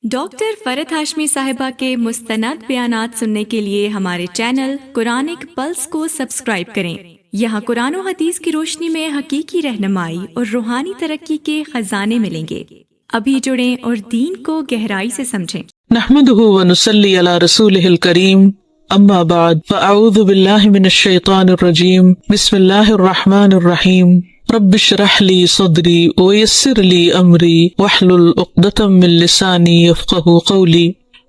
Doctor فرحت ہاشمی صاحبہ کے مستند بیانات سننے کے لیے ہمارے چینل قرآنک پلس کو سبسکرائب کریں۔ یہاں قرآن و حدیث کی روشنی میں حقیقی رہنمائی اور روحانی ترقی کے خزانے ملیں گے۔ ابھی جڑیں اور دین کو گہرائی سے سمجھیں۔ نحمدہ ونصلی علی رسولہ الکریم، اما بعد فاعوذ باللہ من الشیطان الرجیم، بسم اللہ الرحمن الرحیم، رب اشرح لی صدری ویسر لی امری واحلل عقدۃ من لسانی یفقہوا قولی۔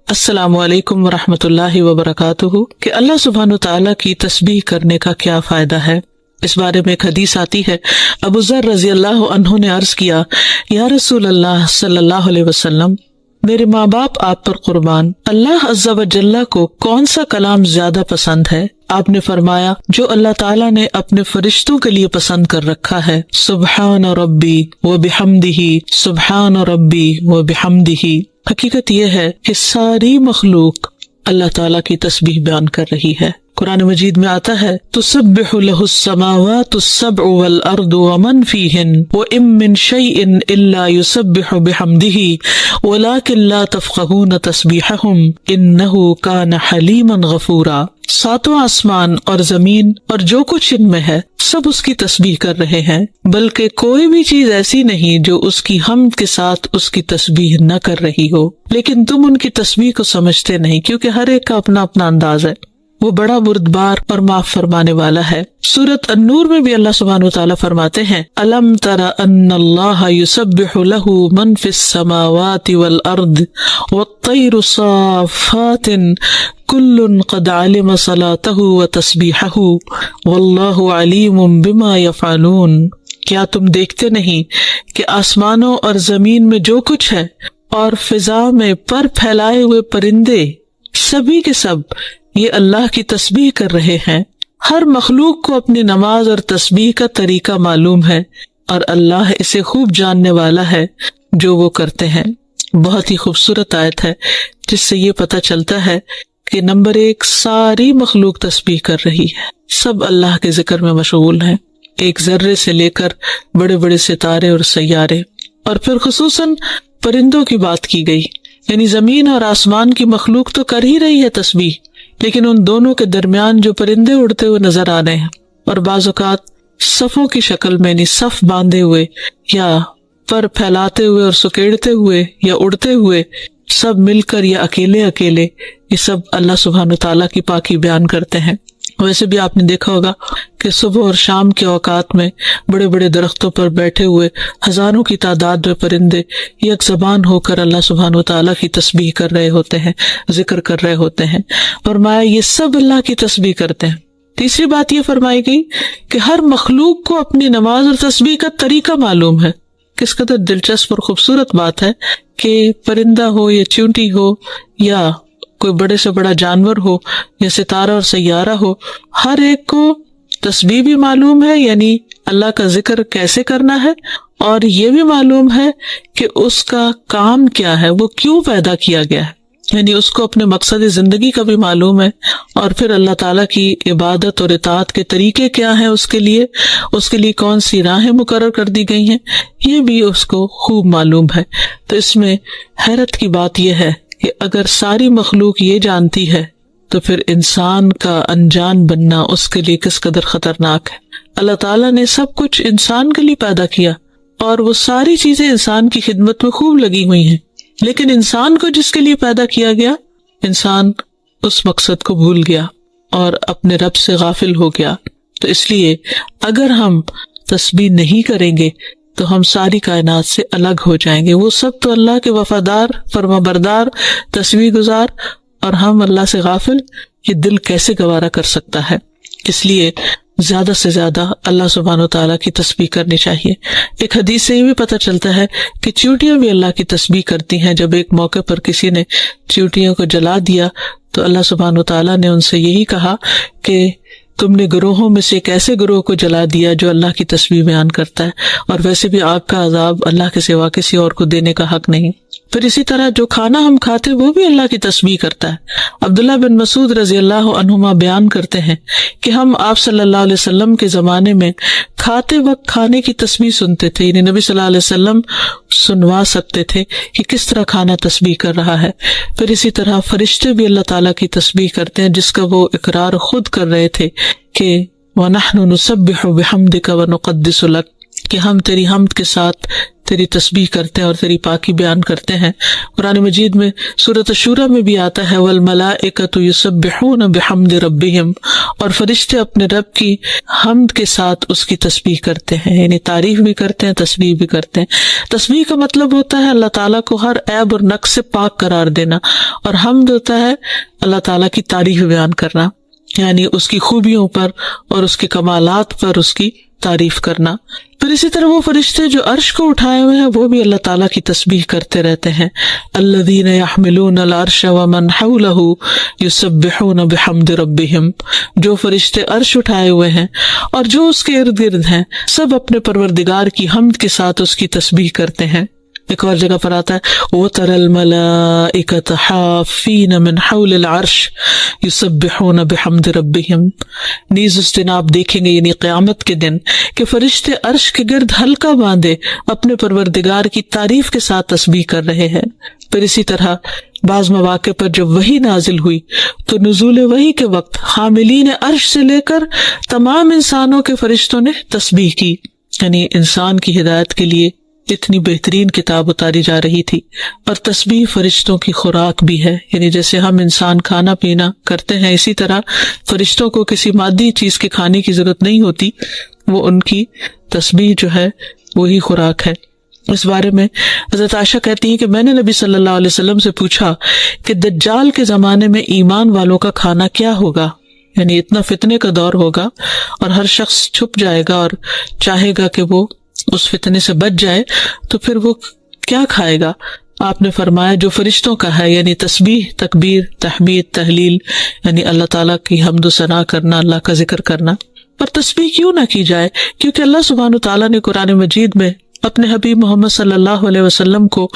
السلام علیکم ورحمۃ اللہ وبرکاتہ۔ کہ اللہ سبحانہ وتعالیٰ کی تسبیح کرنے کا کیا فائدہ ہے، اس بارے میں ایک حدیث آتی ہے۔ ابو ذر رضی اللہ عنہ نے عرض کیا، یا رسول اللہ صلی اللہ علیہ وسلم، میرے ماں باپ آپ پر قربان، اللہ عز و جل کو کون سا کلام زیادہ پسند ہے؟ آپ نے فرمایا، جو اللہ تعالیٰ نے اپنے فرشتوں کے لیے پسند کر رکھا ہے، سبحان ربی و بحمدہ، سبحان ربی و بحمدہ۔ حقیقت یہ ہے کہ ساری مخلوق اللہ تعالیٰ کی تسبیح بیان کر رہی ہے۔ قرآن مجید میں آتا ہے، تسبح لہ السماوات السبع والارض ومن فیہن وإن من شیء الا یسبح بحمدہ ولکن لا تفقہون تسبیحہم انہ کان حلیما غفورا۔ ساتواں آسمان اور زمین اور جو کچھ ان میں ہے سب اس کی تسبیح کر رہے ہیں، بلکہ کوئی بھی چیز ایسی نہیں جو اس کی حمد کے ساتھ اس کی تسبیح نہ کر رہی ہو، لیکن تم ان کی تسبیح کو سمجھتے نہیں، کیونکہ ہر ایک کا اپنا اپنا انداز ہے۔ وہ بڑا بردبار اور معاف فرمانے والا ہے۔ سورۃ النور میں بھی اللہ سبحانہ وتعالیٰ فرماتے ہیں، الم تر ان اللہ یسبح لہ من فی السماوات والارض والطیر صافات کل قد علم صلاتہ وتسبیحہ واللہ علیم بما یفعلون۔ کیا تم دیکھتے نہیں کہ آسمانوں اور زمین میں جو کچھ ہے اور فضا میں پر پھیلائے ہوئے پرندے سبھی کے سب یہ اللہ کی تسبیح کر رہے ہیں۔ ہر مخلوق کو اپنی نماز اور تسبیح کا طریقہ معلوم ہے اور اللہ اسے خوب جاننے والا ہے جو وہ کرتے ہیں۔ بہت ہی خوبصورت آیت ہے جس سے یہ پتہ چلتا ہے کہ نمبر ایک، ساری مخلوق تسبیح کر رہی ہے، سب اللہ کے ذکر میں مشغول ہیں، ایک ذرے سے لے کر بڑے بڑے ستارے اور سیارے، اور پھر خصوصاً پرندوں کی بات کی گئی، یعنی زمین اور آسمان کی مخلوق تو کر ہی رہی ہے تسبیح، لیکن ان دونوں کے درمیان جو پرندے اڑتے ہوئے نظر آ رہے ہیں اور بعض اوقات صفوں کی شکل میں، یعنی صف باندھے ہوئے یا پر پھیلاتے ہوئے اور سکیڑتے ہوئے یا اڑتے ہوئے، سب مل کر یا اکیلے اکیلے، یہ سب اللہ سبحانہ تعالیٰ کی پاکی بیان کرتے ہیں۔ ویسے بھی آپ نے دیکھا ہوگا کہ صبح اور شام کے اوقات میں بڑے بڑے درختوں پر بیٹھے ہوئے ہزاروں کی تعداد میں پرندے یک زبان ہو کر اللہ سبحانہ وتعالیٰ کی تسبیح کر رہے ہوتے ہیں، ذکر کر رہے ہوتے ہیں۔ فرمایا یہ سب اللہ کی تسبیح کرتے ہیں۔ تیسری بات یہ فرمائی گئی کہ ہر مخلوق کو اپنی نماز اور تسبیح کا طریقہ معلوم ہے۔ کس قدر دلچسپ اور خوبصورت بات ہے کہ پرندہ ہو یا چیونٹی ہو یا کوئی بڑے سے بڑا جانور ہو یا ستارہ اور سیارہ ہو، ہر ایک کو تسبیح بھی معلوم ہے، یعنی اللہ کا ذکر کیسے کرنا ہے، اور یہ بھی معلوم ہے کہ اس کا کام کیا ہے، وہ کیوں پیدا کیا گیا ہے، یعنی اس کو اپنے مقصد زندگی کا بھی معلوم ہے، اور پھر اللہ تعالیٰ کی عبادت اور اطاعت کے طریقے کیا ہیں، اس کے لیے کون سی راہیں مقرر کر دی گئی ہیں، یہ بھی اس کو خوب معلوم ہے۔ تو اس میں حیرت کی بات یہ ہے کہ اگر ساری مخلوق یہ جانتی ہے تو پھر انسان کا انجان بننا اس کے لیے کس قدر خطرناک ہے۔ اللہ تعالیٰ نے سب کچھ انسان کے لیے پیدا کیا اور وہ ساری چیزیں انسان کی خدمت میں خوب لگی ہوئی ہیں، لیکن انسان کو جس کے لیے پیدا کیا گیا، انسان اس مقصد کو بھول گیا اور اپنے رب سے غافل ہو گیا۔ تو اس لیے اگر ہم تسبیح نہیں کریں گے تو ہم ساری کائنات سے الگ ہو جائیں گے۔ وہ سب تو اللہ کے وفادار، فرما بردار، تسبیح گزار، اور ہم اللہ سے غافل، یہ دل کیسے گوارا کر سکتا ہے؟ اس لیے زیادہ سے زیادہ اللہ سبحانہ وتعالیٰ کی تسبیح کرنی چاہیے۔ ایک حدیث سے یہ بھی پتہ چلتا ہے کہ چیونٹیاں بھی اللہ کی تسبیح کرتی ہیں۔ جب ایک موقع پر کسی نے چیونٹیوں کو جلا دیا تو اللہ سبحانہ وتعالیٰ نے ان سے یہی کہا کہ تم نے گروہوں میں سے ایک ایسے گروہ کو جلا دیا جو اللہ کی تسبیح بیان کرتا ہے، اور ویسے بھی آگ کا عذاب اللہ کے سوا کسی اور کو دینے کا حق نہیں۔ پھر اسی طرح جو کھانا ہم کھاتے وہ بھی اللہ کی تسبیح کرتا ہے۔ عبداللہ بن مسعود رضی اللہ عنہما بیان کرتے ہیں کہ ہم آپ صلی اللہ علیہ وسلم کے زمانے میں کھاتے وقت کھانے کی تسبیح سنتے تھے، یعنی نبی صلی اللہ علیہ وسلم سنوا سکتے تھے کہ کس طرح کھانا تسبیح کر رہا ہے۔ پھر اسی طرح فرشتے بھی اللہ تعالیٰ کی تسبیح کرتے ہیں، جس کا وہ اقرار خود کر رہے تھے کہ وَنَحْنُ نُسَبِّحُ بِحَمْدِكَ وَنُقَدِّسُ لَكَ، کہ ہم تیری حمد کے ساتھ تیری تسبیح کرتے ہیں اور تیری پاکی بیان کرتے ہیں۔ قرآن مجید میں سورۃ الشورى میں بھی آتا ہے وَالْمَلَائِكَةُ يُسَبِّحُونَ بِحَمْدِ رَبِّهِمْ، اور فرشتے اپنے رب کی حمد کے ساتھ اس کی تسبیح کرتے ہیں، یعنی تعریف بھی کرتے ہیں، تسبیح بھی کرتے ہیں۔ تسبیح کا مطلب ہوتا ہے اللہ تعالیٰ کو ہر عیب اور نقص سے پاک قرار دینا، اور حمد ہوتا ہے اللہ تعالیٰ کی تعریف بیان کرنا، یعنی اس کی خوبیوں پر اور اس کے کمالات پر اس کی تعریف کرنا۔ پھر اسی طرح وہ فرشتے جو عرش کو اٹھائے ہوئے ہیں وہ بھی اللہ تعالیٰ کی تسبیح کرتے رہتے ہیں۔ الذین یحملون العرش ومن حولہ یسبحون بحمد ربہم، جو فرشتے عرش اٹھائے ہوئے ہیں اور جو اس کے ارد گرد ہیں سب اپنے پروردگار کی حمد کے ساتھ اس کی تسبیح کرتے ہیں۔ ایک اور جگہ پر آتا ہے وَتَرَى الْمَلَائِكَةَ حَافِّينَ مِنْ حَوْلِ الْعَرْشِ يُسَبِّحُونَ بِحَمْدِ رَبِّهِمْ، نیز اس دن آپ دیکھیں گے یعنی قیامت کے دن کہ فرشتے عرش کے گرد حلقہ باندھے اپنے پروردگار کی تعریف کے ساتھ تسبیح کر رہے ہیں۔ پھر اسی طرح بعض مواقع پر جب وحی نازل ہوئی تو نزول وحی کے وقت حاملین عرش سے لے کر تمام انسانوں کے فرشتوں نے تسبیح کی، یعنی انسان کی ہدایت کے لیے اتنی بہترین کتاب اتاری جا رہی تھی۔ اور تسبیح فرشتوں کی خوراک بھی ہے، یعنی جیسے ہم انسان کھانا پینا کرتے ہیں اسی طرح فرشتوں کو کسی مادی چیز کے کھانے کی ضرورت نہیں ہوتی، وہ ان کی تسبیح جو ہے وہی خوراک ہے۔ اس بارے میں حضرت عائشہ کہتی ہیں کہ میں نے نبی صلی اللہ علیہ وسلم سے پوچھا کہ دجال کے زمانے میں ایمان والوں کا کھانا کیا ہوگا، یعنی اتنا فتنے کا دور ہوگا اور ہر شخص چھپ جائے گا اور چاہے گا کہ وہ اس فتنے سے بچ جائے، تو پھر وہ کیا کھائے گا؟ آپ نے فرمایا جو فرشتوں کا ہے، یعنی تسبیح، تکبیر، تحمید، تحلیل، یعنی اللہ تعالیٰ کی حمد و ثنا کرنا، اللہ کا ذکر کرنا۔ پر تسبیح کیوں نہ کی جائے؟ کیونکہ اللہ سبحانہ وتعالیٰ نے قرآن مجید میں اپنے حبیب محمد صلی اللہ علیہ وسلم کو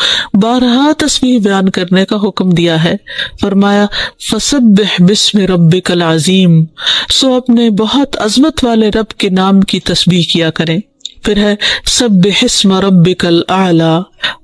بارہا تسبیح بیان کرنے کا حکم دیا ہے۔ فرمایا فسبح بسم ربک العظیم، سو اپنے بہت عظمت والے رب کے نام کی تسبیح کیا کریں۔ پھر ہے سبح اسم ربک الاعلی،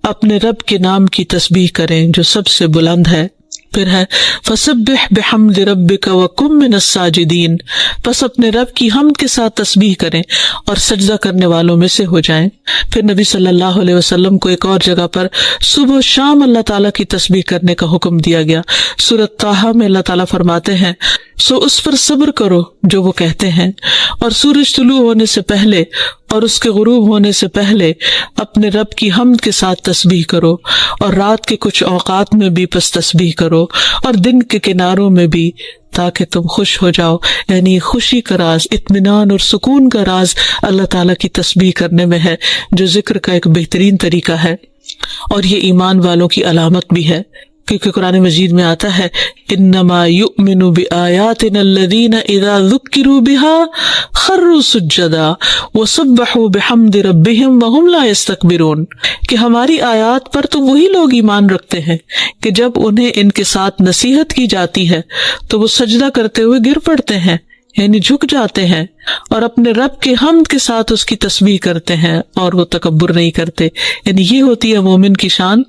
اپنے رب کے نام کی تسبیح کریں جو سب سے بلند ہے۔ پھر ہے فسبح بحمد ربک وکن من الساجدین، پس اپنے رب کی حمد کے ساتھ تسبیح کریں اور سجدہ کرنے والوں میں سے ہو جائیں۔ پھر نبی صلی اللہ علیہ وسلم کو ایک اور جگہ پر صبح و شام اللہ تعالیٰ کی تسبیح کرنے کا حکم دیا گیا۔ سورۃ طٰہٰ میں اللہ تعالیٰ فرماتے ہیں سو اس پر صبر کرو جو وہ کہتے ہیں، اور سورج طلوع ہونے سے پہلے اور اس کے غروب ہونے سے پہلے اپنے رب کی حمد کے ساتھ تسبیح کرو، اور رات کے کچھ اوقات میں بھی پس تسبیح کرو، اور دن کے کناروں میں بھی، تاکہ تم خوش ہو جاؤ۔ یعنی خوشی کا راز، اطمینان اور سکون کا راز اللہ تعالیٰ کی تسبیح کرنے میں ہے، جو ذکر کا ایک بہترین طریقہ ہے، اور یہ ایمان والوں کی علامت بھی ہے، کیونکہ قرآن مجید میں آتا ہے انما یؤمن بآیاتنا الذین اذا ذکروا بها خروا سجدا وسبحوا بحمد ربهم وهم لا یستکبرون، کہ ہماری آیات پر تو وہی لوگ ایمان رکھتے ہیں کہ جب انہیں ان کے ساتھ نصیحت کی جاتی ہے تو وہ سجدہ کرتے ہوئے گر پڑتے ہیں، یعنی جھک جاتے ہیں، اور اپنے رب کے حمد کے ساتھ اس کی تسبیح کرتے ہیں اور وہ تکبر نہیں کرتے۔ یعنی یہ ہوتی ہے مومن کی شان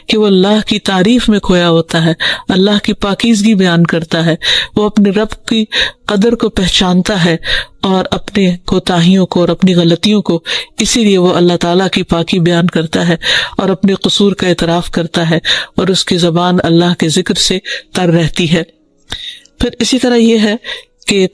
کہ وہ اللہ کی تعریف میں کھویا ہوتا ہے، اللہ کی پاکیزگی بیان کرتا ہے، وہ اپنے رب کی قدر کو پہچانتا ہے اور اپنے کوتاہیوں کو اور اپنی غلطیوں کو، اسی لیے وہ اللہ تعالیٰ کی پاکی بیان کرتا ہے اور اپنے قصور کا اعتراف کرتا ہے، اور اس کی زبان اللہ کے ذکر سے تر رہتی ہے۔ پھر اسی طرح یہ ہے کہ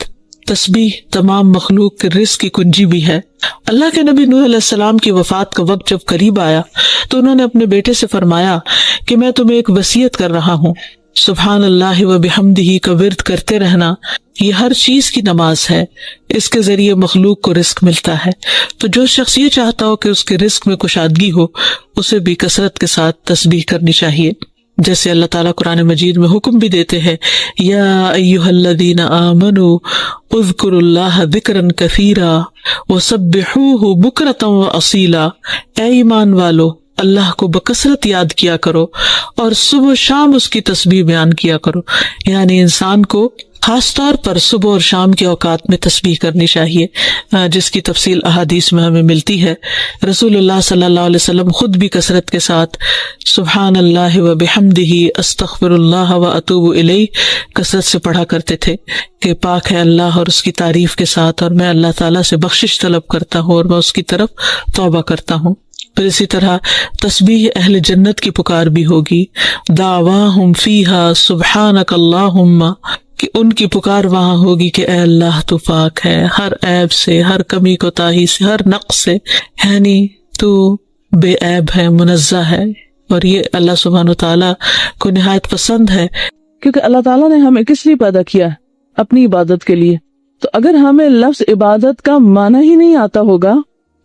تسبیح تمام مخلوق کے رزق کی کنجی بھی ہے۔ اللہ کے نبی نوح علیہ السلام کی وفات کا وقت جب قریب آیا تو انہوں نے اپنے بیٹے سے فرمایا کہ میں تمہیں ایک وصیت کر رہا ہوں، سبحان اللہ و بحمدہ کا ورد کرتے رہنا، یہ ہر چیز کی نماز ہے، اس کے ذریعے مخلوق کو رزق ملتا ہے، تو جو شخص یہ چاہتا ہو کہ اس کے رزق میں کشادگی ہو اسے بھی کثرت کے ساتھ تسبیح کرنی چاہیے۔ جیسے اللہ تعالیٰ قرآن مجید میں حکم بھی دیتے ہیں یا ایھا الذین آمنوا اذکروا اللہ ذکرا کثیرا وسبحوہ بکرۃ واصیلا، اے ایمان والو اللہ کو بکثرت یاد کیا کرو اور صبح و شام اس کی تسبیح بیان کیا کرو. یعنی انسان کو خاص طور پر صبح اور شام کے اوقات میں تسبیح کرنی چاہیے، جس کی تفصیل احادیث میں ہمیں ملتی ہے. رسول اللہ صلی اللہ علیہ وسلم خود بھی کثرت کے ساتھ سبحان اللہ و بحمدہ استغفر اللہ و اتوب الیہ کثرت سے پڑھا کرتے تھے کہ پاک ہے اللہ اور اس کی تعریف کے ساتھ، اور میں اللہ تعالیٰ سے بخشش طلب کرتا ہوں اور میں اس کی طرف توبہ کرتا ہوں. پھر اسی طرح تسبیح اہل جنت کی پکار بھی ہوگی، دعواہم فیہا سبحانک اللہم، کہ ان کی پکار وہاں ہوگی کہ اے اللہ تو پاک ہے ہر عیب سے، ہر کمی کوتاہی سے، ہر نقص سے، یعنی تو بے عیب ہے، منزہ ہے. اور یہ اللہ سبحانہ وتعالیٰ کو نہایت پسند ہے، کیونکہ اللہ تعالیٰ نے ہمیں کس لیے پیدا کیا ہے؟ اپنی عبادت کے لیے. تو اگر ہمیں لفظ عبادت کا معنی ہی نہیں آتا ہوگا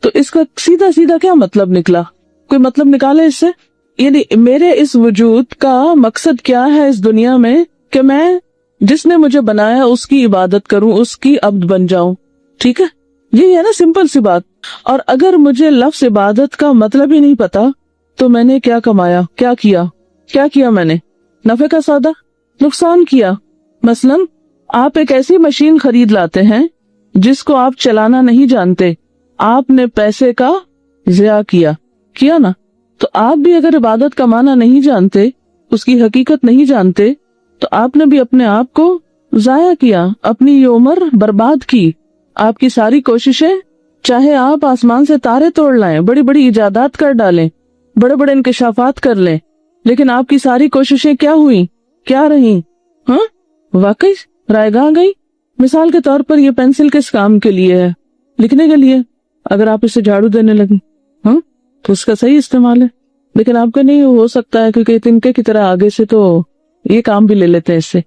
تو اس کا سیدھا سیدھا کیا مطلب نکلا؟ کوئی مطلب نکالے اس سے؟ یعنی میرے اس وجود کا مقصد کیا ہے اس دنیا میں کہ میں جس نے مجھے بنایا اس کی عبادت کروں، اس کی عبد بن جاؤں. ٹھیک ہے، یہی ہے نا سمپل سی بات. اور اگر مجھے لفظ عبادت کا مطلب ہی نہیں پتا تو میں نے کیا کمایا، کیا کیا میں نے؟ نفع کا سودا، نقصان کیا. مثلا آپ ایک ایسی مشین خرید لاتے ہیں جس کو آپ چلانا نہیں جانتے، آپ نے پیسے کا ضیاع کیا نا. تو آپ بھی اگر عبادت کا معنی نہیں جانتے، اس کی حقیقت نہیں جانتے، تو آپ نے بھی اپنے آپ کو ضائع کیا، اپنی یہ عمر برباد کی. آپ کی ساری کوششیں، چاہے آپ آسمان سے تارے توڑ لائیں، بڑی بڑی ایجادات کر ڈالیں، بڑے بڑے انکشافات کر لیں، لیکن آپ کی ساری کوششیں کیا ہوئی، کیا رہی؟ واقعی رائے گاہ گئی. مثال کے طور پر یہ پینسل کس کام کے لیے ہے؟ لکھنے کے لیے. اگر آپ اسے جھاڑو دینے لگیں تو اس کا صحیح استعمال ہے، لیکن آپ کا نہیں ہو سکتا ہے کیونکہ تنکے کی طرح آگے سے تو یہ کام بھی لے لیتے ہیں. اس سے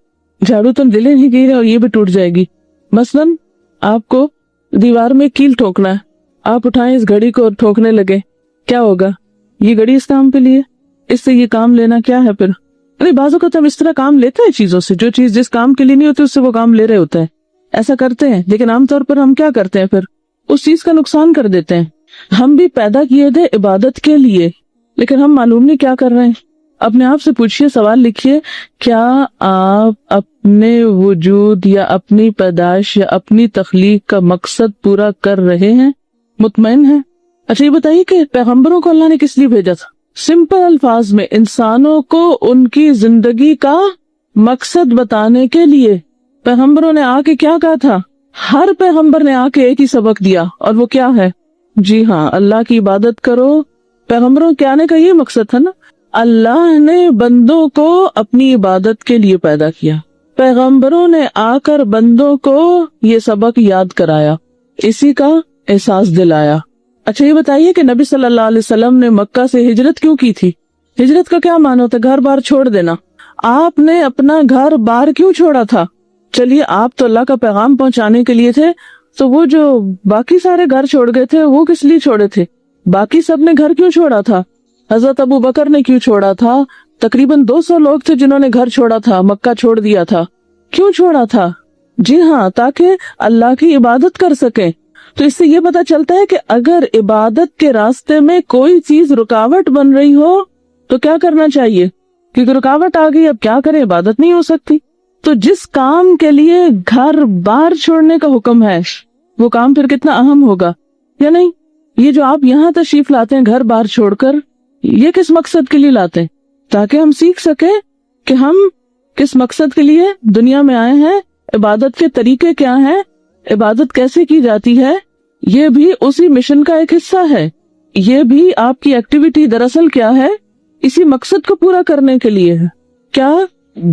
جھاڑو تو دلے نہیں گئی اور یہ بھی ٹوٹ جائے گی. مثلاً آپ کو دیوار میں کیل ٹھوکنا ہے، آپ اٹھائیں اس گھڑی کو اور ٹھوکنے لگے، کیا ہوگا؟ یہ گھڑی اس کام کے لیے، اس سے یہ کام لینا کیا ہے؟ پھر بعض اوقات ہم اس طرح کام لیتے ہیں چیزوں سے، جو چیز جس کام کے لیے نہیں ہوتی اس سے وہ کام لے رہے ہوتے ہیں. ایسا کرتے ہیں، لیکن عام طور پر ہم کیا کرتے ہیں؟ پھر اس چیز کا نقصان کر دیتے ہیں. ہم بھی پیدا کیے تھے عبادت کے لیے، لیکن ہم معلوم نہیں کیا کر رہے ہیں. اپنے آپ سے پوچھئے، سوال لکھیے، کیا آپ اپنے وجود یا اپنی پیدائش یا اپنی تخلیق کا مقصد پورا کر رہے ہیں؟ مطمئن ہیں؟ اچھا یہ بتائیے کہ پیغمبروں کو اللہ نے کس لیے بھیجا تھا؟ سمپل الفاظ میں انسانوں کو ان کی زندگی کا مقصد بتانے کے لیے. پیغمبروں نے آ کے کیا کہا تھا؟ ہر پیغمبر نے آ کے ایک ہی سبق دیا، اور وہ کیا ہے؟ جی ہاں، اللہ کی عبادت کرو. پیغمبروں کے آنے کا یہ مقصد تھا نا. اللہ نے بندوں کو اپنی عبادت کے لیے پیدا کیا، پیغمبروں نے آ کر بندوں کو یہ سبق یاد کرایا، اسی کا احساس دلایا. اچھا یہ بتائیے کہ نبی صلی اللہ علیہ وسلم نے مکہ سے ہجرت کیوں کی تھی؟ ہجرت کا کیا معنی ہوتا ہے؟ گھر بار چھوڑ دینا. آپ نے اپنا گھر بار کیوں چھوڑا تھا؟ چلیے آپ تو اللہ کا پیغام پہنچانے کے لیے تھے، تو وہ جو باقی سارے گھر چھوڑ گئے تھے وہ کس لیے چھوڑے تھے؟ باقی سب نے گھر کیوں چھوڑا تھا؟ حضرت ابو بکر نے کیوں چھوڑا تھا؟ تقریباً 200 لوگ تھے جنہوں نے گھر چھوڑا تھا، مکہ چھوڑ دیا تھا. کیوں چھوڑا تھا؟ جی ہاں، تاکہ اللہ کی عبادت کر سکیں. تو اس سے یہ پتا چلتا ہے کہ اگر عبادت کے راستے میں کوئی چیز رکاوٹ بن رہی ہو تو کیا کرنا چاہیے؟ کیونکہ رکاوٹ آ گئی، اب کیا کریں، عبادت نہیں ہو سکتی. تو جس کام کے لیے گھر بار چھوڑنے کا حکم ہے وہ کام پھر کتنا اہم ہوگا یا نہیں؟ یہ جو آپ یہاں تشریف لاتے ہیں گھر بار چھوڑ کر، یہ کس مقصد کے لیے لاتے ہیں؟ تاکہ ہم سیکھ سکیں کہ ہم کس مقصد کے لیے دنیا میں آئے ہیں، عبادت کے طریقے کیا ہیں، عبادت کیسے کی جاتی ہے. یہ بھی اسی مشن کا ایک حصہ ہے. یہ بھی آپ کی ایکٹیویٹی دراصل کیا ہے؟ اسی مقصد کو پورا کرنے کے لیے ہے. کیا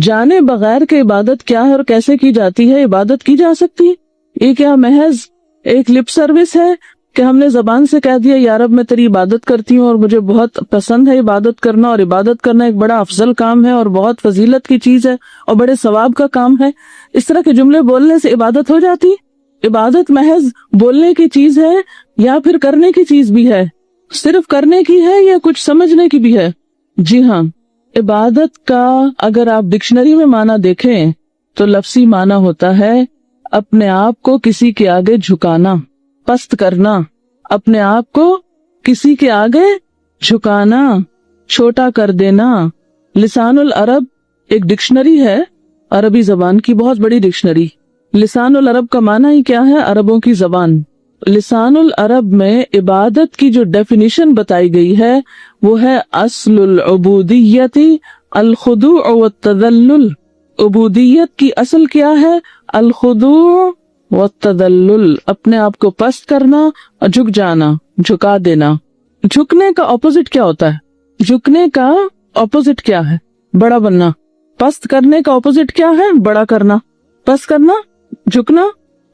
جانے بغیر کہ عبادت کیا ہے اور کیسے کی جاتی ہے عبادت کی جا سکتی؟ یہ کیا محض ایک لپ سروس ہے کہ ہم نے زبان سے کہہ دیا یا رب میں تیری عبادت کرتی ہوں اور مجھے بہت پسند ہے عبادت کرنا، اور عبادت کرنا ایک بڑا افضل کام ہے اور بہت فضیلت کی چیز ہے اور بڑے ثواب کا کام ہے؟ اس طرح کے جملے بولنے سے عبادت ہو جاتی؟ عبادت محض بولنے کی چیز ہے یا پھر کرنے کی چیز بھی ہے؟ صرف کرنے کی ہے یا کچھ سمجھنے کی بھی ہے؟ جی ہاں، عبادت کا اگر آپ ڈکشنری میں معنی دیکھیں تو لفظی معنی ہوتا ہے اپنے آپ کو کسی کے آگے جھکانا، پست کرنا، اپنے آپ کو کسی کے آگے جھکانا, چھوٹا کر دینا. لسان العرب ایک ڈکشنری ہے, عربی زبان کی بہت بڑی ڈکشنری. لسان العرب کا معنی ہی کیا ہے؟ عربوں کی زبان. لسان العرب میں عبادت کی جو ڈیفینیشن بتائی گئی ہے وہ ہے اصل العبودیت الخضوع والتذلل. عبودیت کی اصل کیا ہے؟ الخضوع والتذلل, اپنے آپ کو پست کرنا اور جھک جانا, جھکا دینا. جھکنے کا اپوزٹ کیا ہوتا ہے؟ جھکنے کا اپوزٹ کیا ہے؟ بڑا بننا. پست کرنے کا اپوزٹ کیا ہے؟ بڑا کرنا. پست کرنا, جھکنا,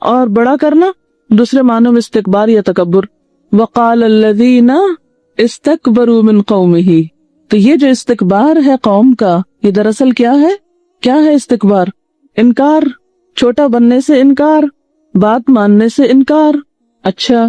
اور بڑا کرنا دوسرے معنوں میں استکبار یا تکبر. وقال الذین استکبروا من قومہ, تو یہ جو استکبار ہے قوم کا, یہ دراصل کیا ہے؟ کیا ہے استکبار؟ انکار, چھوٹا بننے سے انکار, بات ماننے سے انکار. اچھا,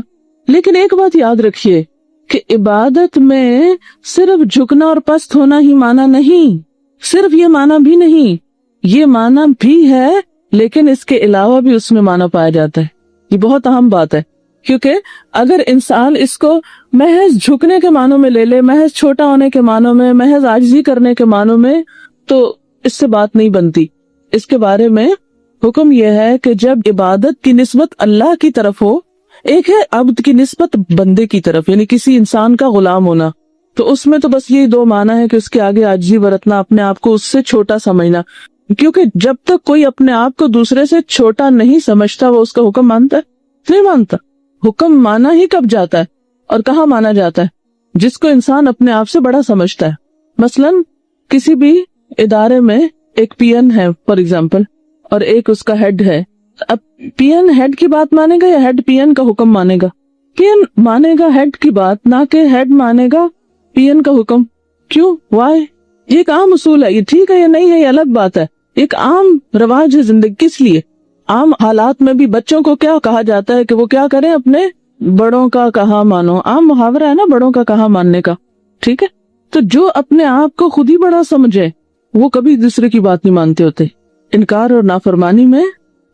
لیکن ایک بات یاد رکھیے کہ عبادت میں صرف جھکنا اور پست ہونا ہی معنی نہیں, صرف یہ معنی بھی نہیں, یہ معنی بھی ہے لیکن اس کے علاوہ بھی اس میں معنی پایا جاتا ہے. یہ بہت اہم بات ہے, کیونکہ اگر انسان اس کو محض جھکنے کے معنوں میں لے لے, محض چھوٹا ہونے کے معنوں میں, محض عاجزی کرنے کے معنوں میں, تو اس سے بات نہیں بنتی. اس کے بارے میں حکم یہ ہے کہ جب عبادت کی نسبت اللہ کی طرف ہو, ایک ہے عبد کی نسبت بندے کی طرف, یعنی کسی انسان کا غلام ہونا, تو اس میں تو بس یہی دو معنی ہے کہ اس کے آگے عاجزی برتنا, اپنے آپ کو اس سے چھوٹا سمجھنا. کیونکہ جب تک کوئی اپنے آپ کو دوسرے سے چھوٹا نہیں سمجھتا وہ اس کا حکم مانتا ہے؟ نہیں مانتا. حکم مانا ہی کب جاتا ہے اور کہاں مانا جاتا ہے؟ جس کو انسان اپنے آپ سے بڑا سمجھتا ہے. مثلاً کسی بھی ادارے میں ایک پی این ہے فار ایگزامپل, اور ایک اس کا ہیڈ ہے. اب پی این ہیڈ کی بات مانے گا یا ہیڈ پی این کا حکم مانے گا؟ پی این مانے گا ہیڈ کی بات, نہ کہ ہیڈ مانے گا پی این کا حکم. کیوں؟ وائی؟ یہ ایک عام اصول ہے. یہ ٹھیک ہے یا نہیں ہے یہ الگ بات ہے, ایک عام رواج ہے زندگی. کس لیے؟ عام حالات میں بھی بچوں کو کیا کہا جاتا ہے کہ وہ کیا کریں؟ اپنے بڑوں کا کہا مانو. عام محاورہ ہے نا بڑوں کا کہا ماننے کا, ٹھیک ہے. تو جو اپنے آپ کو خود ہی بڑا سمجھے وہ کبھی دوسرے کی بات نہیں مانتے ہوتے. انکار اور نافرمانی میں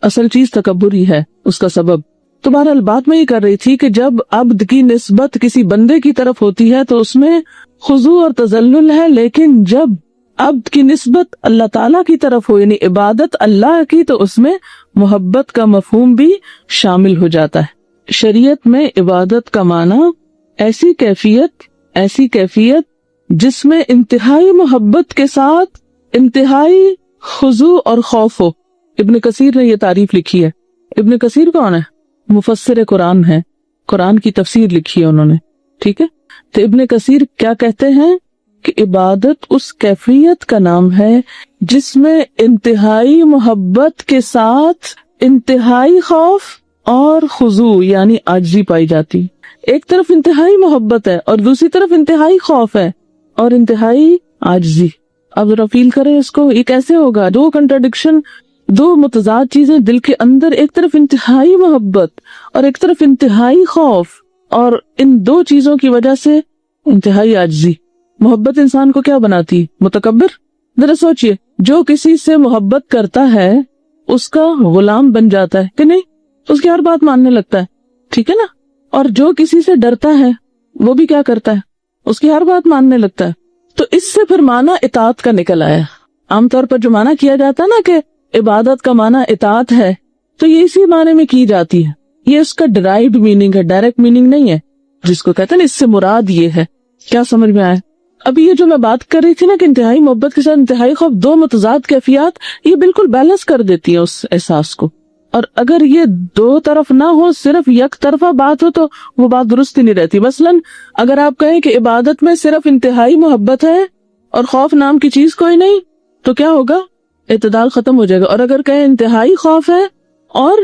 اصل چیز تکبر ہی ہے اس کا سبب. تو بہرحال بات میں یہ کر رہی تھی کہ جب عبد کی نسبت کسی بندے کی طرف ہوتی ہے تو اس میں خضوع اور تذلل ہے, لیکن جب عبد کی نسبت اللہ تعالیٰ کی طرف ہو, یعنی عبادت اللہ کی, تو اس میں محبت کا مفہوم بھی شامل ہو جاتا ہے. شریعت میں عبادت کا معنی ایسی کیفیت جس میں انتہائی محبت کے ساتھ انتہائی خضوع اور خوف ہو. ابن کثیر نے یہ تعریف لکھی ہے. ابن کثیر کون ہے؟ مفسر قرآن ہے, قرآن کی تفسیر لکھی ہے انہوں نے, ٹھیک ہے. تو ابن کثیر کیا کہتے ہیں کہ عبادت اس کیفیت کا نام ہے جس میں انتہائی محبت کے ساتھ انتہائی خوف اور خضوع یعنی عاجزی پائی جاتی. ایک طرف انتہائی محبت ہے اور دوسری طرف انتہائی خوف ہے اور انتہائی عاجزی. اب ذرا فیل کریں اس کو, یہ کیسے ہوگا؟ دو کنٹراڈکشن, دو متضاد چیزیں دل کے اندر, ایک طرف انتہائی محبت اور ایک طرف انتہائی خوف, اور ان دو چیزوں کی وجہ سے انتہائی عاجزی. محبت انسان کو کیا بناتی؟ متکبر. ذرا سوچئے, جو کسی سے محبت کرتا ہے اس کا غلام بن جاتا ہے کہ نہیں؟ اس کی ہر بات ماننے لگتا ہے, ٹھیک ہے نا. اور جو کسی سے ڈرتا ہے وہ بھی کیا کرتا ہے؟ اس کی ہر بات ماننے لگتا ہے. تو اس سے پھر معنی اطاعت کا نکل آیا. عام طور پر جو معنی کیا جاتا ہے نا کہ عبادت کا معنی اطاعت ہے, تو یہ اسی معنی میں کی جاتی ہے. یہ اس کا ڈرائیوڈ میننگ ہے, ڈائریکٹ میننگ نہیں ہے جس کو کہتے ہیں نا اس سے مراد یہ ہے. کیا سمجھ میں آئے؟ ابھی یہ جو میں بات کر رہی تھی نا کہ انتہائی محبت کے ساتھ انتہائی خوف, دو متضاد کیفیات, یہ بالکل بیلنس کر دیتی ہیں اس احساس کو. اور اگر یہ دو طرف نہ ہو, صرف یک طرفہ بات ہو, تو وہ بات درست ہی نہیں رہتی. مثلاً اگر آپ کہیں کہ عبادت میں صرف انتہائی محبت ہے اور خوف نام کی چیز کوئی نہیں, تو کیا ہوگا؟ اعتدال ختم ہو جائے گا. اور اگر کہیں انتہائی خوف ہے اور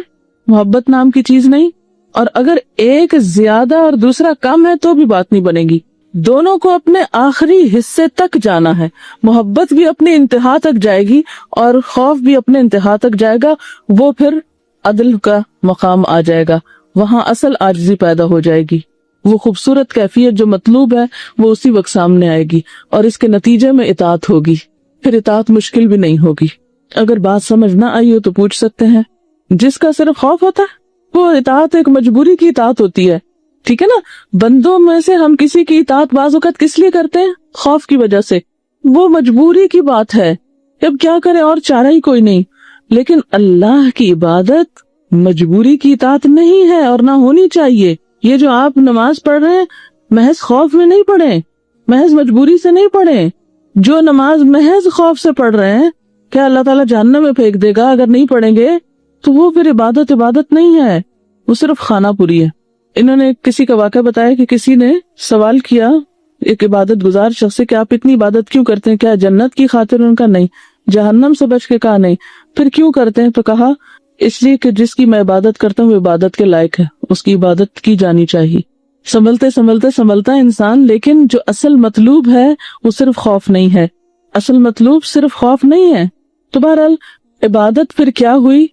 محبت نام کی چیز نہیں, اور اگر ایک زیادہ اور دوسرا کم ہے, تو بھی بات نہیں بنے گی. دونوں کو اپنے آخری حصے تک جانا ہے. محبت بھی اپنی انتہا تک جائے گی اور خوف بھی اپنے انتہا تک جائے گا. وہ پھر عدل کا مقام آ جائے گا, وہاں اصل عاجزی پیدا ہو جائے گی. وہ خوبصورت کیفیت جو مطلوب ہے وہ اسی وقت سامنے آئے گی, اور اس کے نتیجے میں اطاعت ہوگی. پھر اطاعت مشکل بھی نہیں ہوگی. اگر بات سمجھ نہ آئی ہو تو پوچھ سکتے ہیں. جس کا صرف خوف ہوتا ہے وہ اطاعت ایک مجبوری کی اطاعت ہوتی ہے, ٹھیک ہے نا. بندوں میں سے ہم کسی کی اطاعت بعض اوقات کس لیے کرتے ہیں؟ خوف کی وجہ سے. وہ مجبوری کی بات ہے, اب کیا کریں اور چارہ ہی کوئی نہیں. لیکن اللہ کی عبادت مجبوری کی اطاعت نہیں ہے اور نہ ہونی چاہیے. یہ جو آپ نماز پڑھ رہے ہیں محض خوف میں نہیں پڑھیں, محض مجبوری سے نہیں پڑھیں. جو نماز محض خوف سے پڑھ رہے ہیں, کیا اللہ تعالیٰ جہنم میں پھینک دے گا اگر نہیں پڑھیں گے؟ تو وہ پھر عبادت نہیں ہے, وہ صرف خانہ پوری ہے. انہوں نے کسی کا واقعہ بتایا کہ کسی نے سوال کیا ایک عبادت گزار شخص سے کہ آپ اتنی عبادت کیوں کرتے ہیں؟ کیا جنت کی خاطر؟ ان کا نہیں. جہنم سے بچ کے کہا نہیں. پھر کیوں کرتے ہیں؟ تو کہا اس لیے کہ جس کی میں عبادت کرتا ہوں وہ عبادت کے لائق ہے, اس کی عبادت کی جانی چاہیے. سنبھلتا انسان, لیکن جو اصل مطلوب ہے وہ صرف خوف نہیں ہے. اصل مطلوب صرف خوف نہیں ہے. تو بہرحال عبادت پھر کیا ہوئی؟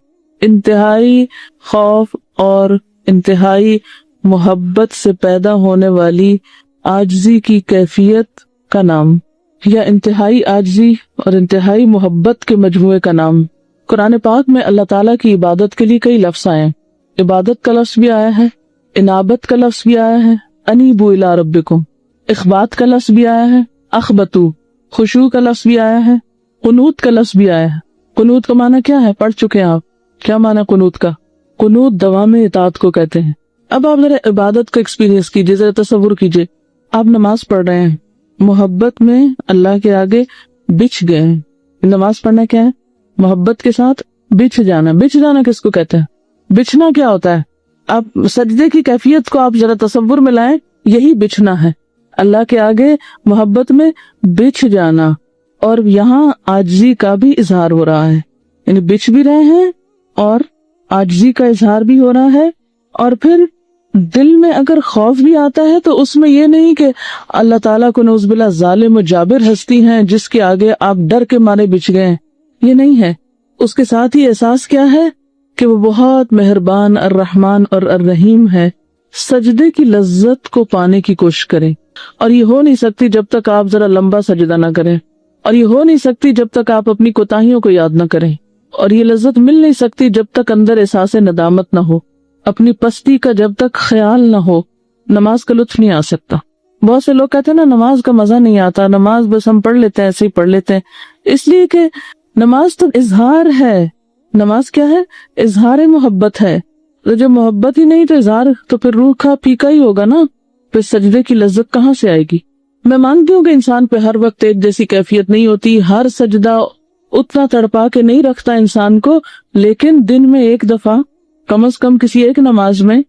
انتہائی خوف اور انتہائی محبت سے پیدا ہونے والی عاجزی کی کیفیت کا نام, یا انتہائی عاجزی اور انتہائی محبت کے مجموعے کا نام. قرآن پاک میں اللہ تعالیٰ کی عبادت کے لیے کئی لفظ آئے ہیں. عبادت کا لفظ بھی آیا ہے, انابت کا لفظ بھی آیا ہے, انیبو الی ربکم, اخبات کا لفظ بھی آیا ہے, اخبتو, خشوع کا لفظ بھی آیا ہے, قنوت کا لفظ بھی آیا ہے. قنوت کا معنی کیا ہے؟ پڑھ چکے ہیں آپ. کیا معنی قنوت کا؟ قنوت دوام اطاعت کو کہتے ہیں. اب آپ ذرا عبادت کا ایکسپیرینس کیجئے, ذرا تصور کیجئے. آپ نماز پڑھ رہے ہیں, محبت میں اللہ کے آگے بچھ گئے ہیں. نماز پڑھنا کیا ہے؟ محبت کے ساتھ بچھ جانا. بچھ جانا کس کو کہتے ہیں؟ بچھنا کیا ہوتا ہے؟ آپ سجدے کی کیفیت کو آپ ذرا تصور میں لائیں, یہی بچھنا ہے. اللہ کے آگے محبت میں بچھ جانا, اور یہاں عاجزی کا بھی اظہار ہو رہا ہے. یعنی بچھ بھی رہے ہیں اور عاجزی کا اظہار بھی ہو رہا ہے. اور پھر دل میں اگر خوف بھی آتا ہے تو اس میں یہ نہیں کہ اللہ تعالیٰ کو نعوذ باللہ ظالم و جابر ہستی ہیں جس کے آگے آپ ڈر کے مارے بچھ گئے, یہ نہیں ہے. اس کے ساتھ ہی احساس کیا ہے کہ وہ بہت مہربان, الرحمن اور الرحیم ہے. سجدے کی لذت کو پانے کی کوشش کریں, اور یہ ہو نہیں سکتی جب تک آپ ذرا لمبا سجدہ نہ کریں, اور یہ ہو نہیں سکتی جب تک آپ اپنی کوتاہیوں کو یاد نہ کریں, اور یہ لذت مل نہیں سکتی جب تک اندر احساس ندامت نہ ہو, اپنی پستی کا جب تک خیال نہ ہو. نماز کا لطف نہیں آ سکتا. بہت سے لوگ کہتے ہیں نا نماز کا مزہ نہیں آتا, نماز بس ہم پڑھ لیتے ہیں, ایسے ہی پڑھ لیتے ہیں. اس لیے کہ نماز تو اظہار ہے. نماز کیا ہے؟ اظہار محبت ہے. تو جب محبت ہی نہیں تو اظہار, تو پھر روح کا پھیکا ہی ہوگا نا. پھر سجدے کی لذت کہاں سے آئے گی؟ میں مانتی ہوں کہ انسان پہ ہر وقت ایک جیسی کیفیت نہیں ہوتی, ہر سجدہ اتنا تڑپا کے نہیں رکھتا انسان کو, لیکن دن میں ایک دفعہ کم از کم کسی ایک نماز میں,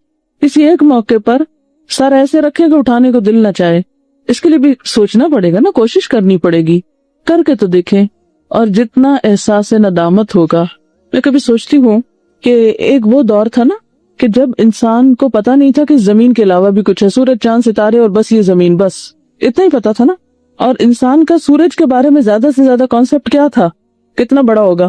کسی ایک موقع پر سر ایسے رکھے کہ اٹھانے کو دل نہ چاہے. اس کے لیے بھی سوچنا پڑے گا نا, کوشش کرنی پڑے گی. کر کے تو دیکھیں. اور جتنا احساس ندامت ہوگا, میں کبھی سوچتی ہوں کہ ایک وہ دور تھا نا کہ جب انسان کو پتا نہیں تھا کہ زمین کے علاوہ بھی کچھ ہے, سورج چاند ستارے اور بس یہ زمین, بس اتنا ہی پتا تھا نا. اور انسان کا سورج کے بارے میں زیادہ سے زیادہ کانسیپٹ کیا تھا؟ کتنا بڑا ہوگا,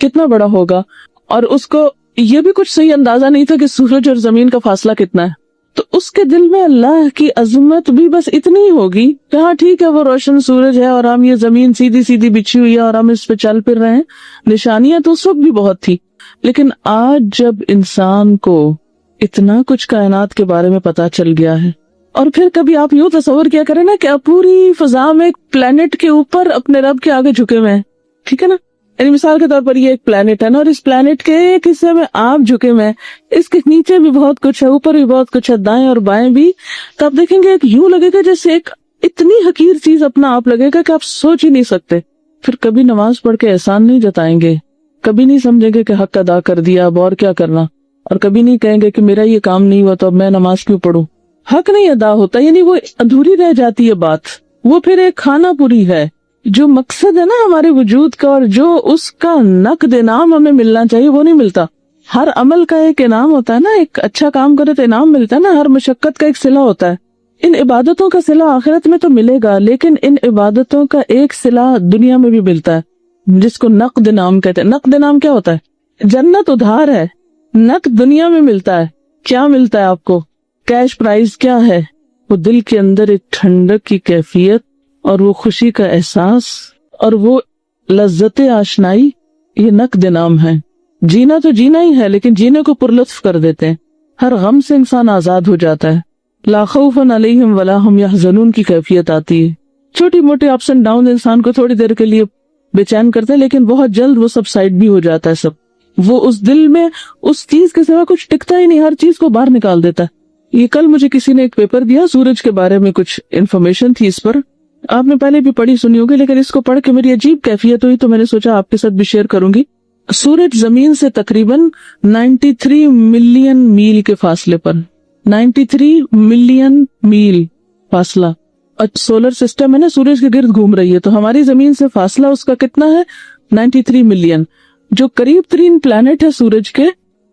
کتنا بڑا ہوگا. اور اس کو یہ بھی کچھ صحیح اندازہ نہیں تھا کہ سورج اور زمین کا فاصلہ کتنا ہے. تو اس کے دل میں اللہ کی عظمت بھی بس اتنی ہی ہوگی کہ ہاں ٹھیک ہے وہ روشن سورج ہے اور ہم یہ زمین سیدھی سیدھی بچھی ہوئی ہے اور ہم اس پہ چل پھر رہے ہیں. نشانیاں تو اس وقت بھی بہت تھی, لیکن آج جب انسان کو اتنا کچھ کائنات کے بارے میں پتا چل گیا ہے, اور پھر کبھی آپ یوں تصور کیا کریں نا کہ آپ پوری فضا میں ایک پلانٹ کے اوپر اپنے رب کے آگے جھکے ہوئے ہیں, ٹھیک ہے نا. یعنی مثال کے طور پر یہ ایک پلانٹ ہے نا, اور اس پلانٹ کے ایک حصے میں آپ جھکے ہوئے ہیں, اس کے نیچے بھی بہت کچھ ہے, اوپر بھی بہت کچھ ہے, دائیں اور بائیں بھی. تو آپ دیکھیں گے ایک یوں لگے گا جیسے ایک اتنی حقیر چیز اپنا آپ لگے گا کہ آپ سوچ ہی نہیں سکتے. پھر کبھی نماز پڑھ کے احسان نہیں جتائیں گے, کبھی نہیں سمجھیں گے کہ حق ادا کر دیا اب اور کیا کرنا, اور کبھی نہیں کہیں گے کہ میرا یہ کام نہیں ہوا تو اب میں نماز کیوں پڑھوں. حق نہیں ادا ہوتا, یعنی وہ ادھوری رہ جاتی ہے بات. وہ پھر ایک کھانا پوری ہے. جو مقصد ہے نا ہمارے وجود کا, اور جو اس کا نقد انعام ہمیں ملنا چاہیے, وہ نہیں ملتا. ہر عمل کا ایک انعام ہوتا ہے نا, ایک اچھا کام کرے تو انعام ملتا ہے نا, ہر مشقت کا ایک صلہ ہوتا ہے. ان عبادتوں کا صلہ آخرت میں تو ملے گا, لیکن ان عبادتوں کا ایک صلہ دنیا میں بھی ملتا ہے, جس کو نقد انعام کہتے ہیں. نقد انعام کیا ہوتا ہے؟ جنت ادھار ہے, نقد دنیا میں ملتا ہے. کیا ملتا ہے آپ کو؟ کیش پرائز کیا ہے؟ وہ دل کے اندر ایک ٹھنڈک کی کیفیت, اور وہ خوشی کا احساس, اور وہ لذت آشنائی, یہ نقد انعام ہے. جینا تو جینا ہی ہے, لیکن جینے کو پرلطف کر دیتے ہیں. ہر غم سے انسان آزاد ہو جاتا ہے. لا خوف علیہم ولا ہم یحزنون کی کیفیت آتی ہے. چھوٹی موٹی اپس اینڈ ڈاؤن انسان کو تھوڑی دیر کے لیے بے چین کرتے ہیں، لیکن بہت جلد وہ سب سائڈ بھی ہو جاتا ہے. وہ اس دل میں اس چیز کے سوا کچھ ٹکتا ہی نہیں، ہر چیز کو باہر نکال دیتا ہے. یہ کل مجھے کسی نے ایک پیپر دیا، سورج کے بارے میں کچھ انفارمیشن تھی اس پر. آپ نے پہلے بھی پڑھی سنی ہوگی، لیکن اس کو پڑھ کے میری عجیب کیفیت ہوئی تو میں نے سوچا آپ کے ساتھ بھی شیئر کروں گی. سورج زمین سے تقریباً 93 ملین میل کے فاصلے پر، 93 ملین میل فاصلہ. سولر سسٹم ہے نا، سورج کے گرد گھوم رہی ہے، تو ہماری زمین سے فاصلہ اس کا کتنا ہے؟ 93 ملین. جو قریب ترین پلانٹ ہے سورج کے،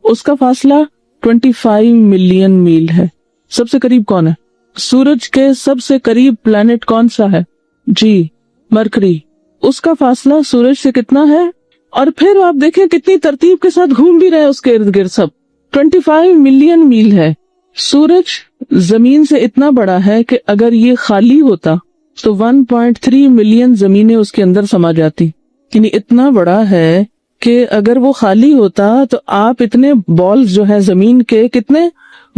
اس کا فاصلہ 25 ملین میل ہے. سب سے قریب کون ہے؟ سورج کے سب سے قریب پلانٹ کون سا ہے؟ جی مرکری. اس کا فاصلہ سورج سے کتنا ہے؟ اور پھر آپ دیکھیں کتنی ترتیب کے ساتھ گھوم بھی رہے اس کے ارد گرد، سب 25 ملین میل ہے. سورج زمین سے اتنا بڑا ہے کہ اگر یہ خالی ہوتا تو 1.3 ملین زمینیں اس کے اندر سما جاتی. یعنی اتنا بڑا ہے کہ اگر وہ خالی ہوتا تو آپ اتنے بالز جو ہے زمین کے، کتنے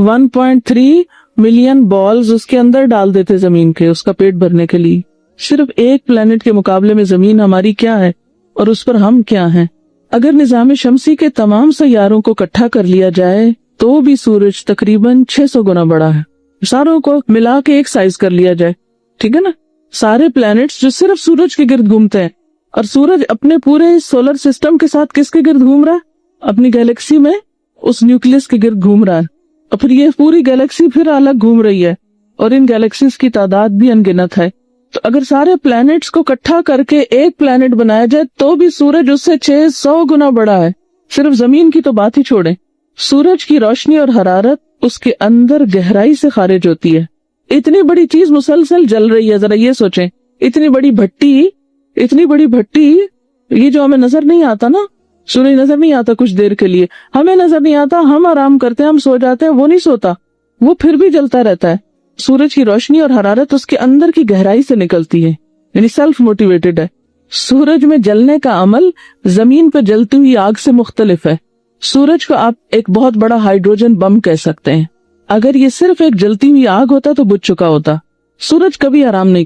1.3 ملین بالز اس کے اندر ڈال دیتے زمین کے، اس کا پیٹ بھرنے کے لیے. صرف ایک پلانٹ کے مقابلے میں زمین ہماری کیا ہے اور اس پر ہم کیا ہیں. اگر نظام شمسی کے تمام سیاروں کو اکٹھا کر لیا جائے تو بھی سورج تقریباً 600 گنا بڑا ہے. ساروں کو ملا کے ایک سائز کر لیا جائے، ٹھیک ہے نا، سارے پلانٹس جو صرف سورج کے گرد گھومتے ہیں. اور سورج اپنے پورے سولر سسٹم کے ساتھ کس کے گرد گھوم رہا ہے؟ اپنی گیلیکسی میں اس نیوکلس کے گرد گھوم رہا ہے. اور پھر یہ پوری گیلیکسی پھر الگ گھوم رہی ہے، اور ان گیلیکسیز کی تعداد بھی انگنت ہے. تو اگر سارے پلانٹس کو اکٹھا کر کے ایک پلانٹ بنایا جائے تو بھی سورج اس سے 600 گنا بڑا ہے. صرف زمین کی تو بات ہی چھوڑیں. سورج کی روشنی اور حرارت اس کے اندر گہرائی سے خارج ہوتی ہے. اتنی بڑی چیز مسلسل جل رہی ہے، ذرا یہ سوچیں. اتنی بڑی بھٹی، یہ جو ہمیں نظر نہیں آتا نا، سورج نظر نہیں آتا کچھ دیر کے لیے، ہمیں نظر نہیں آتا، ہم آرام کرتے ہیں، ہم سو جاتے ہیں، وہ نہیں سوتا، وہ پھر بھی جلتا رہتا ہے. سورج کی روشنی اور حرارت اس کے اندر کی گہرائی سے نکلتی ہے، یعنی سیلف موٹیویٹڈ ہے. سورج میں جلنے کا عمل زمین پہ جلتی ہوئی آگ سے مختلف ہے. سورج کو آپ ایک بہت بڑا ہائیڈروجن بم کہہ سکتے ہیں. اگر یہ صرف ایک جلتی ہوئی آگ ہوتا تو بجھ چکا ہوتا. سورج کبھی آرام نہیں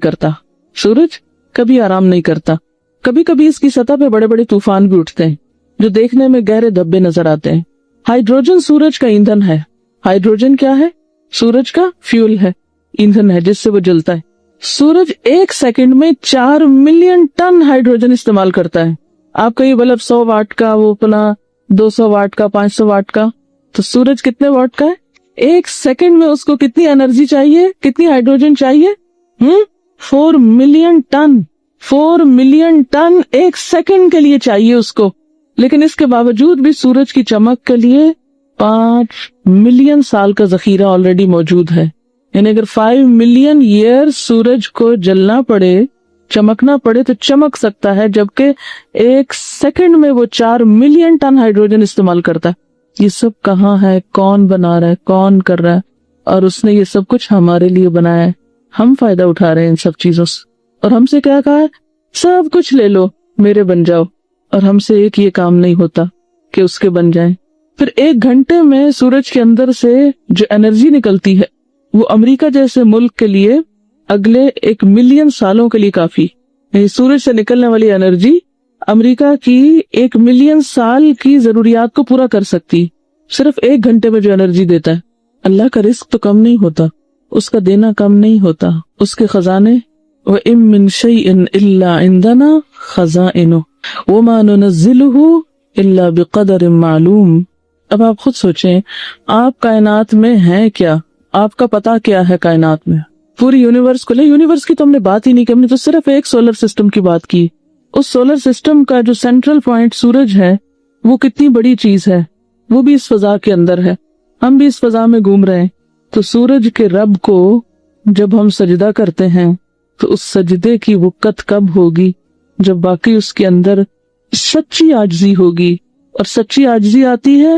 کرتا. کبھی کبھی اس کی سطح پہ بڑے بڑے طوفان بھی اٹھتے ہیں جو دیکھنے میں گہرے دھبے نظر آتے ہیں. ہائیڈروجن سورج کا ایندھن ہے. ہائیڈروجن کیا ہے؟ سورج کا فیول ہے، ایندھن ہے جس سے وہ جلتا ہے. سورج 1 سیکنڈ میں 4 ملین ٹن ہائیڈروجن استعمال کرتا ہے. آپ کا یہ بلب 100 واٹ کا، وہ اپنا 200 واٹ کا، 500 واٹ کا، تو سورج کتنے واٹ کا ہے؟ 1 سیکنڈ میں اس کو کتنی انرجی چاہیے، کتنی ہائیڈروجن چاہیے؟ 4 million ton. 4 million ton 1 second کے لیے چاہیے اس کو. لیکن اس کے باوجود بھی سورج کی چمک کے لیے 5 ملین سال کا ذخیرہ آلریڈی موجود ہے. یعنی اگر 5 ملین ایئر سورج کو جلنا پڑے، چمکنا پڑے تو چمک سکتا ہے، جبکہ 1 سیکنڈ میں وہ 4 ملین ٹن ہائیڈروجن استعمال کرتا ہے. یہ سب کہاں ہے؟ کون بنا رہا ہے؟ کون کر رہا ہے؟ اور اس نے یہ سب کچھ ہمارے لیے بنایا ہے. ہم فائدہ اٹھا رہے ہیں ان سب چیزوں سے. اور ہم سے کیا کہا ہے؟ سب کچھ لے لو، میرے بن جاؤ. اور ہم سے ایک یہ کام نہیں ہوتا کہ اس کے بن جائیں. پھر 1 گھنٹے میں سورج کے اندر سے جو انرجی نکلتی ہے وہ امریکہ جیسے ملک کے لیے اگلے 1 ملین سالوں کے لیے کافی. سورج سے نکلنے والی انرجی امریکہ کی 1 ملین سال کی ضروریات کو پورا کر سکتی، صرف 1 گھنٹے میں جو انرجی دیتا ہے. اللہ کا رزق تو کم نہیں ہوتا، اس کا دینا کم نہیں ہوتا. اس کے خزانے وَإِن مِّن شَيْءٍ إِلَّا عِندَنَا خَزَائِنُهُ وَمَا نُنَزِّلُهُ إِلَّا بِقَدَرٍ مَّعْلُومٍ. اب آپ خود سوچیں، آپ کائنات میں ہیں کیا؟ آپ کا پتہ کیا ہے کائنات میں؟ پوری یونیورس کو لے، یونیورس کی تو ہم نے بات ہی نہیں کی، ہم نے تو صرف ایک سولر سسٹم کی بات کی. اس سولر سسٹم کا جو سینٹرل پوائنٹ سورج ہے وہ کتنی بڑی چیز ہے، وہ بھی اس فضا کے اندر ہے، ہم بھی اس فضا میں گھوم رہے ہیں. تو سورج کے رب کو جب ہم سجدہ کرتے ہیں تو اس سجدے کی وقت کب ہوگی؟ جب باقی اس کے اندر سچی عاجزی ہوگی. اور سچی عاجزی آتی ہے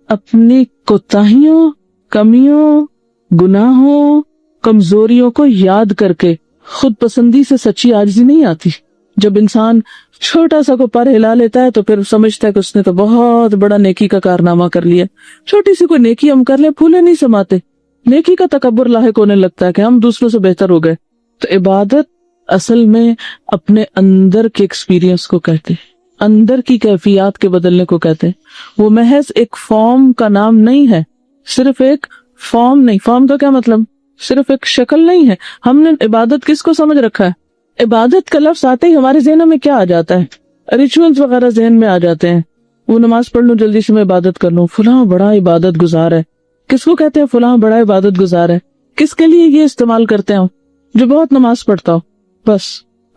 اپنی کوتاہیوں، کمیوں، گناہوں، کمزوریوں کو یاد کر کے. خود پسندی سے سچی عاجزی نہیں آتی. جب انسان چھوٹا سا کو پر ہلا لیتا ہے تو پھر سمجھتا ہے کہ اس نے تو بہت بڑا نیکی کا کارنامہ کر لیا. چھوٹی سی کوئی نیکی ہم کر لیں، پھولے نہیں سماتے. نیکی کا تکبر لاحق ہونے لگتا ہے کہ ہم دوسروں سے بہتر ہو گئے. تو عبادت اصل میں اپنے اندر کے ایکسپیرینس کو کہتے ہیں، اندر کی کیفیات کے بدلنے کو کہتے ہیں. وہ محض ایک فارم کا نام نہیں ہے، صرف ایک فارم نہیں. فارم کا کیا مطلب؟ صرف ایک شکل نہیں ہے. ہم نے عبادت کس کو سمجھ رکھا ہے؟ عبادت کا لفظ آتے ہی ہمارے ذہنوں میں کیا آ جاتا ہے؟ ریچولز وغیرہ ذہن میں آ جاتے ہیں. وہ نماز پڑھ لوں، جلدی سے میں عبادت کر لوں، فلاں بڑا عبادت گزار ہے. کس کو کہتے ہیں فلاں بڑا عبادت گزار ہے؟ کس کے لیے یہ استعمال کرتے ہیں؟ جو بہت نماز پڑھتا ہو. بس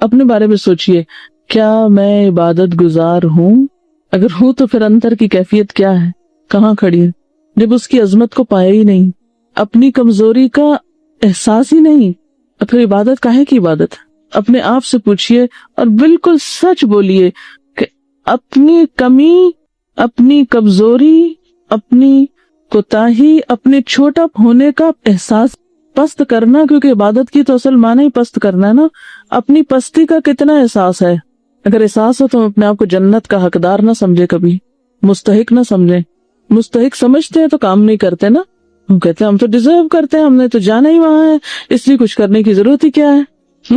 اپنے بارے میں سوچئے، کیا میں عبادت گزار ہوں؟ اگر ہوں تو پھر اندر کی کیفیت کیا ہے، کہاں کھڑی ہے؟ جب اس کی عظمت کو پایا ہی نہیں، اپنی کمزوری کا احساس ہی نہیں، پھر عبادت کاہے کی عبادت؟ اپنے آپ سے پوچھئے اور بالکل سچ بولیے کہ اپنی کمی، اپنی کمزوری، اپنی کوتاہی، اپنے چھوٹا ہونے کا احساس، پست کرنا، کیونکہ عبادت کی تو اصل معنی ہی پست کرنا ہے نا. اپنی پستی کا کتنا احساس ہے؟ اگر احساس ہو تو اپنے آپ کو جنت کا حقدار نہ سمجھے، کبھی مستحق نہ سمجھے. مستحق سمجھتے ہیں تو کام نہیں کرتے نا. ہم کہتے ہیں ہم تو ڈیزرو کرتے ہیں، ہم نے تو جانا ہی وہاں ہے، اس لیے کچھ کرنے کی ضرورت ہی کیا ہے؟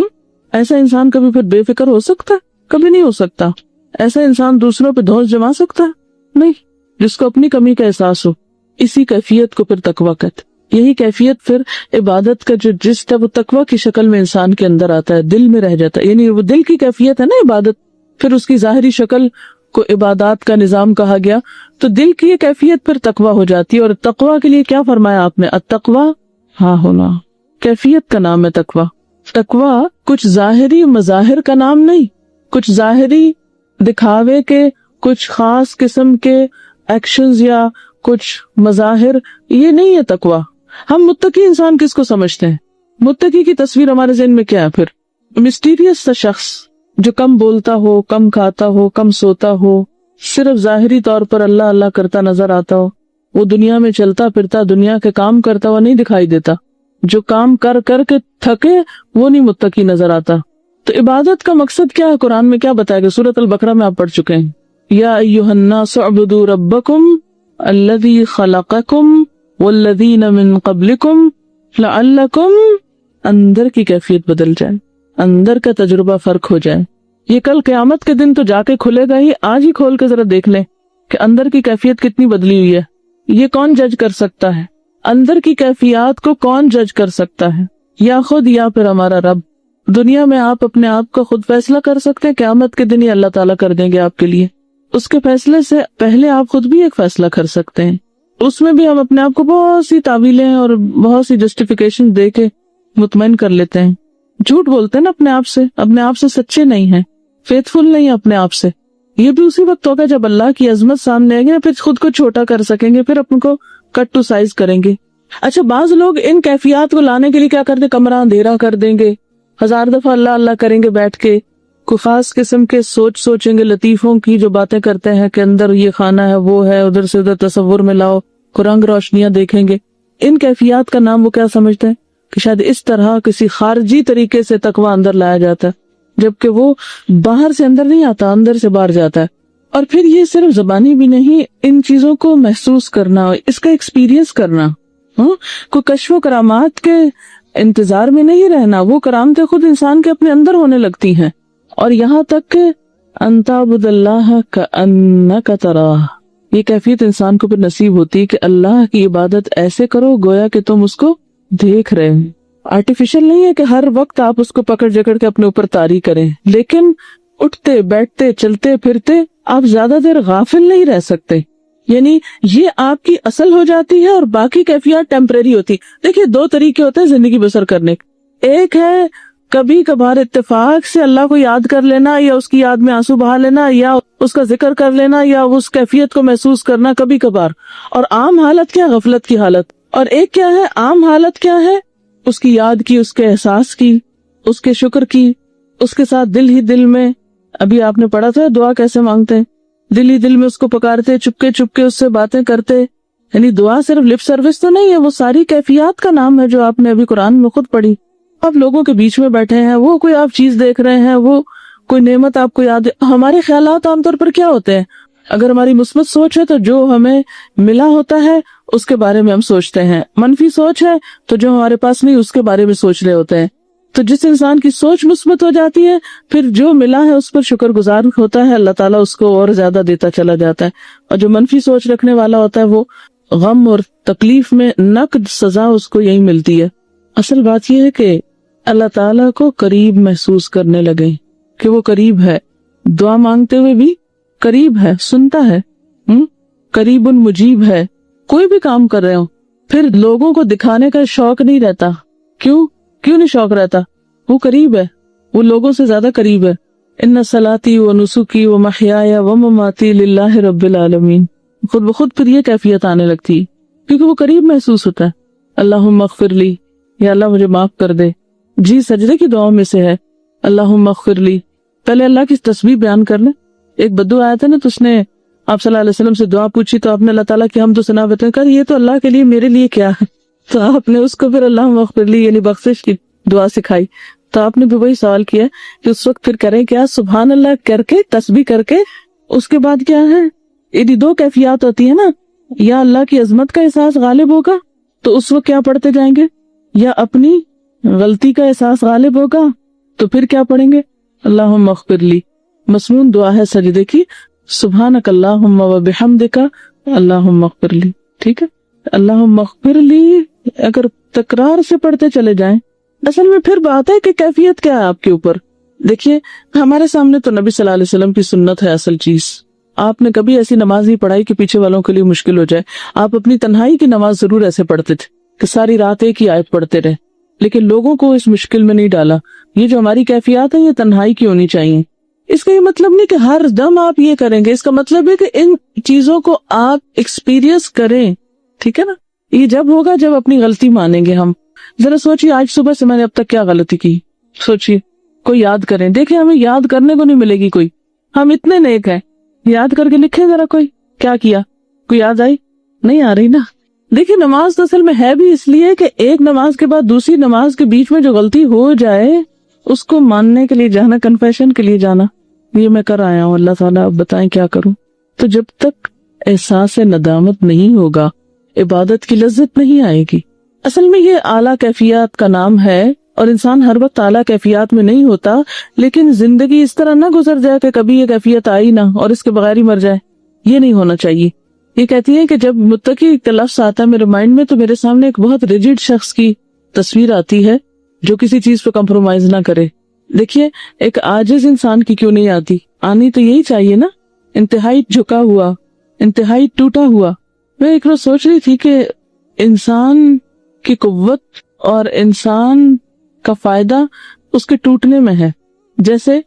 ایسا انسان کبھی پھر بے فکر ہو سکتا ہے؟ کبھی نہیں ہو سکتا. ایسا انسان دوسروں پہ دھوس جما سکتا ہے؟ نہیں. جس کو اپنی کمی کا احساس ہو، اسی کیفیت کو پھر تقویٰ کہتے. یہی کیفیت پھر عبادت کا جو جس طرح وہ تقویٰ کی شکل میں انسان کے اندر آتا ہے، دل میں رہ جاتا ہے. یعنی وہ دل کی کیفیت ہے نا عبادت. پھر اس کی ظاہری شکل کو عبادات کا نظام کہا گیا، تو دل کی یہ کیفیت پھر تقویٰ ہو جاتی ہے. اور تقویٰ کے لیے کیا فرمایا آپ نے؟ التقویٰ ہاں ہونا، کیفیت کا نام ہے تقویٰ. تقویٰ کچھ ظاہری مظاہر کا نام نہیں، کچھ ظاہری دکھاوے کے، کچھ خاص قسم کے ایکشنز یا کچھ مظاہر، یہ نہیں ہے تقویٰ. ہم متقی انسان کس کو سمجھتے ہیں؟ متقی کی تصویر ہمارے ذہن میں کیا ہے؟ پھر مسٹیریس سا شخص جو کم بولتا ہو، کم کھاتا ہو، کم سوتا ہو، صرف ظاہری طور پر اللہ اللہ کرتا نظر آتا ہو. وہ دنیا میں چلتا پھرتا، دنیا کے کام کرتا ہوا نہیں دکھائی دیتا. جو کام کر کر کے تھکے وہ نہیں متقی نظر آتا. تو عبادت کا مقصد کیا ہے؟ قرآن میں کیا بتایا گیا؟ سورۃ البقرہ میں آپ پڑھ چکے ہیں، یا ایھا الناس اعبدوا ربکم الذی خلقکم والذین من قبلکم لعلکم. اندر کی کیفیت بدل جائے، اندر کا تجربہ فرق ہو جائے. یہ کل قیامت کے دن تو جا کے کھلے گا ہی. آج ہی کھول کے ذرا دیکھ لیں کہ اندر کی کیفیت کتنی بدلی ہوئی ہے. یہ کون جج کر سکتا ہے؟ اندر کی کیفیات کو کون جج کر سکتا ہے؟ یا خود یا پھر ہمارا رب. دنیا میں آپ اپنے آپ کا خود فیصلہ کر سکتے ہیں، قیامت کے دن یہ اللہ تعالیٰ کر دیں گے آپ کے لیے. اس کے فیصلے سے پہلے آپ خود بھی ایک فیصلہ کر سکتے ہیں. اس میں بھی ہم اپنے آپ کو بہت سی تعویلیں اور بہت سی جسٹیفیکیشن دے کے مطمئن کر لیتے ہیں. جھوٹ بولتے ہیں نا اپنے آپ سے سچے نہیں ہیں، فیتھفل نہیں اپنے آپ سے. یہ بھی اسی وقت ہوگا جب اللہ کی عظمت سامنے آئے گی، پھر خود کو چھوٹا کر سکیں گے، پھر اپن کو کٹ ٹو سائز کریں گے. اچھا، بعض لوگ ان کیفیات کو لانے کے لیے کیا کرتے؟ کمرہ اندھیرا کر دیں گے، 1000 دفعہ اللہ اللہ کریں گے بیٹھ کے، کوئی خاص قسم کے سوچیں گے، لطیفوں کی جو باتیں کرتے ہیں کہ اندر یہ کھانا ہے، وہ ہے، ادھر سے ادھر تصور میں لاؤ، رنگ روشنیاں دیکھیں گے. ان کیفیات کا نام وہ کیا سمجھتے ہیں؟ کہ شاید اس طرح کسی خارجی طریقے سے تقویٰ اندر لایا جاتا ہے، جبکہ وہ باہر سے اندر نہیں آتا، اندر سے باہر جاتا ہے. اور پھر یہ صرف زبانی بھی نہیں، ان چیزوں کو محسوس کرنا، اس کا ایکسپیرینس کرنا. کوئی کشف و کرامات کے انتظار میں نہیں رہنا، وہ کرامتیں خود انسان کے اپنے اندر ہونے لگتی ہیں. اور یہاں تک کہ ان تعبد اللہ کأنک تراہ، یہ کیفیت انسان کو پھر نصیب ہوتی ہے کہ اللہ کی عبادت ایسے کرو گویا کہ تم اس کو دیکھ رہے ہیں. آرٹیفیشل نہیں ہے کہ ہر وقت آپ اس کو پکڑ جکڑ کے اپنے اوپر طاری کریں، لیکن اٹھتے بیٹھتے چلتے پھرتے آپ زیادہ دیر غافل نہیں رہ سکتے. یعنی یہ آپ کی اصل ہو جاتی ہے اور باقی کیفیات ٹیمپریری ہوتی. دیکھیے 2 طریقے ہوتے ہیں زندگی بسر کرنے کے. ایک ہے کبھی کبھار اتفاق سے اللہ کو یاد کر لینا، یا اس کی یاد میں آنسو بہا لینا، یا اس کا ذکر کر لینا، یا اس کیفیت کو محسوس کرنا کبھی کبھار. اور عام حالت کیا؟ غفلت کی حالت. اور ایک کیا ہے؟ عام حالت کیا ہے؟ اس کی یاد کی، اس کے احساس کی، اس کے شکر کی، اس کے ساتھ دل ہی دل میں. ابھی آپ نے پڑھا تھا دعا کیسے مانگتے ہیں، دل ہی دل میں اس کو پکارتے، چپکے چپکے اس سے باتیں کرتے. یعنی دعا صرف لپ سروس تو نہیں ہے، وہ ساری کیفیات کا نام ہے جو آپ نے ابھی قرآن میں خود پڑھی. آپ لوگوں کے بیچ میں بیٹھے ہیں، وہ کوئی آپ چیز دیکھ رہے ہیں، وہ کوئی نعمت آپ کو یاد ہے. ہمارے خیالات عام طور پر کیا ہوتے ہیں؟ اگر ہماری مثبت سوچ ہے تو جو ہمیں ملا ہوتا ہے اس کے بارے میں ہم سوچتے ہیں. منفی سوچ ہے تو جو ہمارے پاس نہیں اس کے بارے میں سوچ رہے ہوتے ہیں. تو جس انسان کی سوچ مثبت ہو جاتی ہے پھر جو ملا ہے اس پر شکر گزار ہوتا ہے, اللہ تعالیٰ اس کو اور زیادہ دیتا چلا جاتا ہے. اور جو منفی سوچ رکھنے والا ہوتا ہے وہ غم اور تکلیف میں نقد سزا اس کو یہی ملتی ہے. اصل بات یہ ہے کہ اللہ تعالیٰ کو قریب محسوس کرنے لگے کہ وہ قریب ہے, دعا مانگتے ہوئے بھی قریب ہے, سنتا ہے, قریب مجیب ہے. کوئی بھی کام کر رہے ہو پھر لوگوں کو دکھانے کا شوق نہیں رہتا. کیوں نہیں شوق رہتا؟ وہ قریب ہے, وہ لوگوں سے زیادہ قریب ہے. ان صلاتی و نسکی و محیایا و مماتی للہ رب العالمین. خود بخود پھر یہ کیفیت آنے لگتی کیونکہ وہ قریب محسوس ہوتا ہے. اللہم اغفر لی, یا اللہ مجھے معاف کر دے. جی سجدے کی دعاؤں میں سے ہے اللہم اغفر لی. پہلے اللہ کی تسبیح بیان کر لیں. ایک بدو آیا تھا نا, تو اس نے آپ صلی اللہ علیہ وسلم سے دعا پوچھی تو آپ نے اللہ تعالیٰ کی حمد و ثنا بتائیں کر یہ تو اللہ کے لیے میرے لیے کیا ہے. تو آپ نے اس کو پھر اللہم اغفر لی یعنی بخشش کی دعا سکھائی. تو آپ نے بھی وہی سوال کیا کہ اس وقت پھر کریں کیا؟ سبحان اللہ کر کے تسبیح کر کے اس کے بعد کیا ہے؟ یہ دو کیفیات ہوتی ہیں نا, یا اللہ کی عظمت کا احساس غالب ہوگا تو اس وقت کیا پڑھتے جائیں گے, یا اپنی غلطی کا احساس غالب ہوگا تو پھر کیا پڑھیں گے؟ اللہم اغفر لی. مسنون دعا ہے سجدے کی, سبحانک اللہم و بحمدک اللہم اغفر لی. ٹھیک ہے, اللہم اغفر لی اگر تکرار سے پڑھتے چلے جائیں. اصل میں پھر بات ہے کہ کیفیت کیا ہے آپ کے اوپر. دیکھیے ہمارے سامنے تو نبی صلی اللہ علیہ وسلم کی سنت ہے اصل چیز. آپ نے کبھی ایسی نماز نہیں پڑھائی کہ پیچھے والوں کے لیے مشکل ہو جائے. آپ اپنی تنہائی کی نماز ضرور ایسے پڑھتے تھے کہ ساری رات ایک ہی آیت پڑھتے رہے, لیکن لوگوں کو اس مشکل میں نہیں ڈالا. یہ جو ہماری کیفیات ہے یہ تنہائی کی ہونی چاہیے. اس کا یہ مطلب نہیں کہ ہر دم آپ یہ کریں گے, اس کا مطلب ہے کہ ان چیزوں کو آپ ایکسپیرینس کریں. ٹھیک ہے نا, یہ جب ہوگا جب اپنی غلطی مانیں گے ہم. ذرا سوچیے آج صبح سے میں نے اب تک کیا غلطی کی, سوچیے, کوئی یاد کریں. دیکھیں ہمیں یاد کرنے کو نہیں ملے گی کوئی, ہم اتنے نیک ہیں. یاد کر کے لکھیں ذرا کوئی کیا کیا, کوئی یاد آئی؟ نہیں آ رہی نا. دیکھیں نماز تو اصل میں ہے بھی اس لیے کہ ایک نماز کے بعد دوسری نماز کے بیچ میں جو غلطی ہو جائے اس کو ماننے کے لیے جانا, کنفیشن کے لیے جانا. یہ میں کر آیا ہوں, اللہ تعالیٰ اب بتائیں کیا کروں. تو جب تک احساس ندامت نہیں ہوگا عبادت کی لذت نہیں آئے گی. اصل میں یہ اعلیٰ کیفیات کا نام ہے, اور انسان ہر وقت اعلیٰ کیفیات میں نہیں ہوتا, لیکن زندگی اس طرح نہ گزر جائے کہ کبھی یہ کیفیت آئی نہ اور اس کے بغیر ہی مر جائے. یہ نہیں ہونا چاہیے. یہ کہتی ہے کہ جب متقی کا لفظ آتا ہے میرے مائنڈ میں تو میرے سامنے ایک بہت ریجڈ شخص کی تصویر آتی ہے جو کسی چیز پہ کمپرومائز نہ کرے. دیکھیے ایک عاجز انسان کی کیوں نہیں آتی, آنی تو یہی چاہیے نا, انتہائی جھکا ہوا, انتہائی ٹوٹا ہوا. میں ایک روز سوچ رہی تھی کہ انسان کی قوت اور انسان کا فائدہ اس کے ٹوٹنے میں ہے. جیسے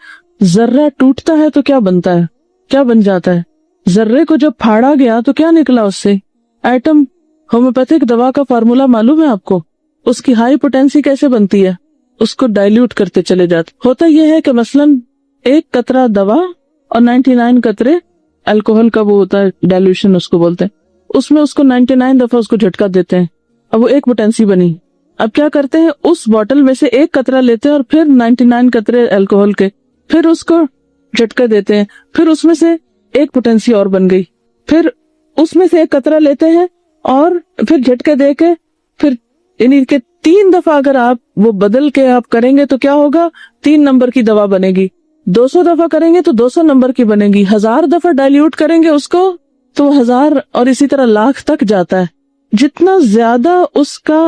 ذرہ ٹوٹتا ہے تو کیا بنتا ہے, کیا بن جاتا ہے؟ ذرے کو جب پھاڑا گیا تو کیا نکلا اس سے؟ ایٹم. ہومیوپیتھک دوا کا فارمولا معلوم ہے آپ کو؟ اس کی ہائی پوٹینسی کیسے بنتی ہے؟ اس کو ڈائلیوٹ کرتے چلے جاتے. ہوتا یہ ہے کہ مثلاً ایک قطرہ دوا اور 99 قطرے الکوہل کا وہ ہوتا ہے ڈائلیوشن اس کو بولتے ہیں, اس میں اس کو 99 دفعہ اس کو جھٹکا دیتے ہیں. اب وہ ایک پوٹینسی بنی. اب کیا کرتے ہیں, اس بوٹل میں سے ایک قطرہ لیتے ہیں اور پھر 99 قطرے الکوہل کے, پھر اس کو جھٹکا دیتے ہیں, پھر اس میں سے ایک پوٹینسی اور بن گئی. پھر اس میں سے ایک قطرہ لیتے ہیں اور پھر جھٹکے دے کے پھر یعنی کہ 3 دفعہ اگر آپ وہ بدل کے آپ کریں گے تو کیا ہوگا, 3 نمبر کی دوا بنے گی. 200 دفعہ کریں گے تو 200 نمبر کی بنے گی. 1000 دفعہ ڈائلیوٹ کریں گے اس کو تو 1000 اور اسی طرح لاکھ تک جاتا ہے. جتنا زیادہ اس کا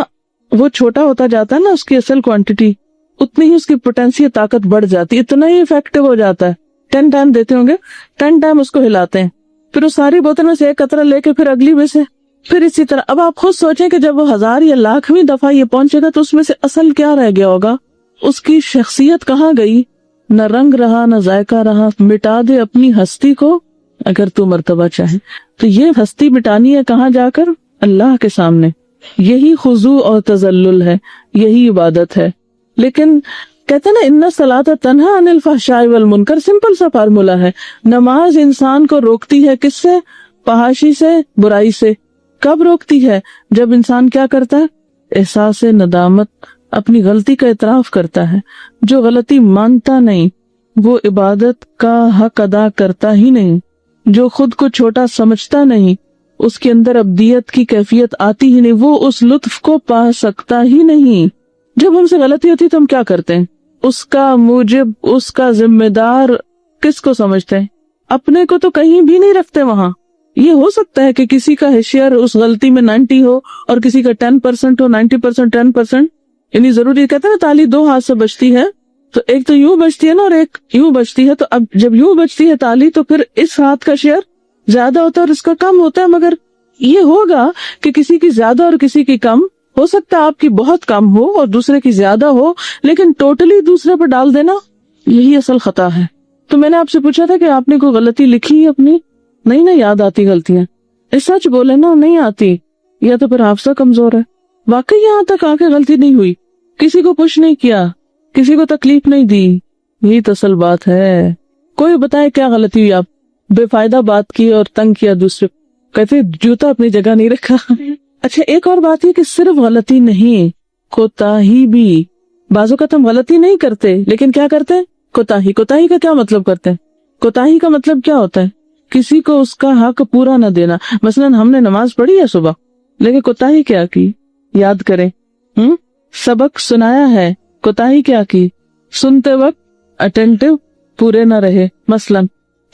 وہ چھوٹا ہوتا جاتا ہے نا اس کی اصل کوانٹٹی, اتنی ہی اس کی پوٹینسی طاقت بڑھ جاتی ہے, اتنا ہی افیکٹو ہو جاتا ہے. 10 ٹائم دیتے ہوں گے, 10 ٹائم اس کو ہلاتے ہیں, پھر اس ساری بوتل میں سے ایک قطرہ لے کے پھر اگلی میں سے, پھر اسی طرح. اب آپ خود سوچیں کہ جب وہ 1000 یا لاکھویں دفعہ یہ پہنچے گا تو اس میں سے اصل کیا رہ گیا ہوگا, اس کی شخصیت کہاں گئی؟ نہ رنگ رہا نہ ذائقہ رہا. مٹا دے اپنی ہستی کو اگر تو مرتبہ چاہے. تو یہ ہستی مٹانی ہے کہاں جا کر؟ اللہ کے سامنے. یہی خضوع اور تذلل ہے, یہی عبادت ہے. لیکن کہتے نا ان الصلاۃ تنہی عن الفحشاء والمنکر, سمپل سا فارمولا ہے. نماز انسان کو روکتی ہے کس سے؟ فحاشی سے, برائی سے. کب روکتی ہے؟ جب انسان کیا کرتا ہے؟ احساس ندامت, اپنی غلطی کا اعتراف کرتا ہے. جو غلطی مانتا نہیں وہ عبادت کا حق ادا کرتا ہی نہیں. جو خود کو چھوٹا سمجھتا نہیں اس کے اندر ابدیت کی کیفیت آتی ہی نہیں، وہ اس لطف کو پا سکتا ہی نہیں۔ جب ہم سے غلطی ہوتی تو ہم کیا کرتے ہیں؟ اس کا موجب، اس کا ذمہ دار کس کو سمجھتے ہیں؟ اپنے کو تو کہیں بھی نہیں رکھتے وہاں۔ یہ ہو سکتا ہے کہ کسی کا حشر اس غلطی میں 90 ہو اور کسی کا 10% ہو، 90% 10%، یعنی ضروری کہتے ہیں نا تالی دو ہاتھ سے بجتی ہے، تو ایک تو یوں بجتی ہے نا اور ایک یوں بجتی ہے، تو اب جب یوں بجتی ہے تالی تو پھر اس ہاتھ کا شیئر زیادہ ہوتا ہے اور اس کا کم ہوتا ہے، مگر یہ ہوگا کہ کسی کی زیادہ اور کسی کی کم، ہو سکتا ہے آپ کی بہت کم ہو اور دوسرے کی زیادہ ہو، لیکن ٹوٹلی دوسرے پر ڈال دینا یہی اصل خطا ہے۔ تو میں نے آپ سے پوچھا تھا کہ آپ نے کوئی غلطی لکھی اپنی؟ نہیں یاد آتی غلطیاں، سچ بولے نا، نہیں آتی، یا تو پھر حافظہ کمزور ہے۔ واقعی یہاں تک آ کے غلطی نہیں ہوئی، کسی کو پوچھ نہیں کیا، کسی کو تکلیف نہیں دی، یہی تو اصل بات ہے۔ کوئی بتائے کیا غلطی ہوئی؟ آپ بے فائدہ بات کی اور تنگ کیا دوسرے، کہتے جوتا اپنی جگہ نہیں رکھا۔ اچھا ایک اور بات یہ کہ صرف غلطی نہیں، کوتاہی بھی۔ بعض اوقات ہم غلطی نہیں کرتے لیکن کیا کرتے ہیں؟ کوتاہی۔ کوتاہی کا کیا مطلب کرتے ہیں؟ کوتاہی کا مطلب کیا ہوتا ہے؟ کسی کو اس کا حق پورا نہ دینا۔ مثلا ہم نے نماز پڑھی ہے صبح، لیکن کوتاہی کیا کی؟ یاد کریں، سبق سنایا ہے، کوتاہی کیا کی؟ سنتے وقت اٹینٹو پورے نہ رہے مثلا۔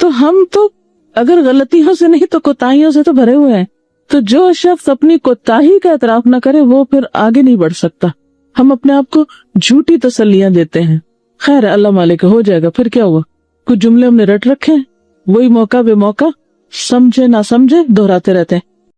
تو ہم تو اگر غلطیوں سے نہیں تو کوتاہیوں سے تو بھرے ہوئے ہیں۔ تو جو شخص اپنی کوتاہی کا اعتراف نہ کرے وہ پھر آگے نہیں بڑھ سکتا۔ ہم اپنے آپ کو جھوٹی تسلیاں دیتے ہیں، خیر اللہ مالک ہو جائے گا، پھر کیا ہوا؟ کچھ جملے ہم نے رٹ رکھے ہیں، وہی موقع بے موقع، سمجھے نہ سمجھے دہراتے رہتے ہیں۔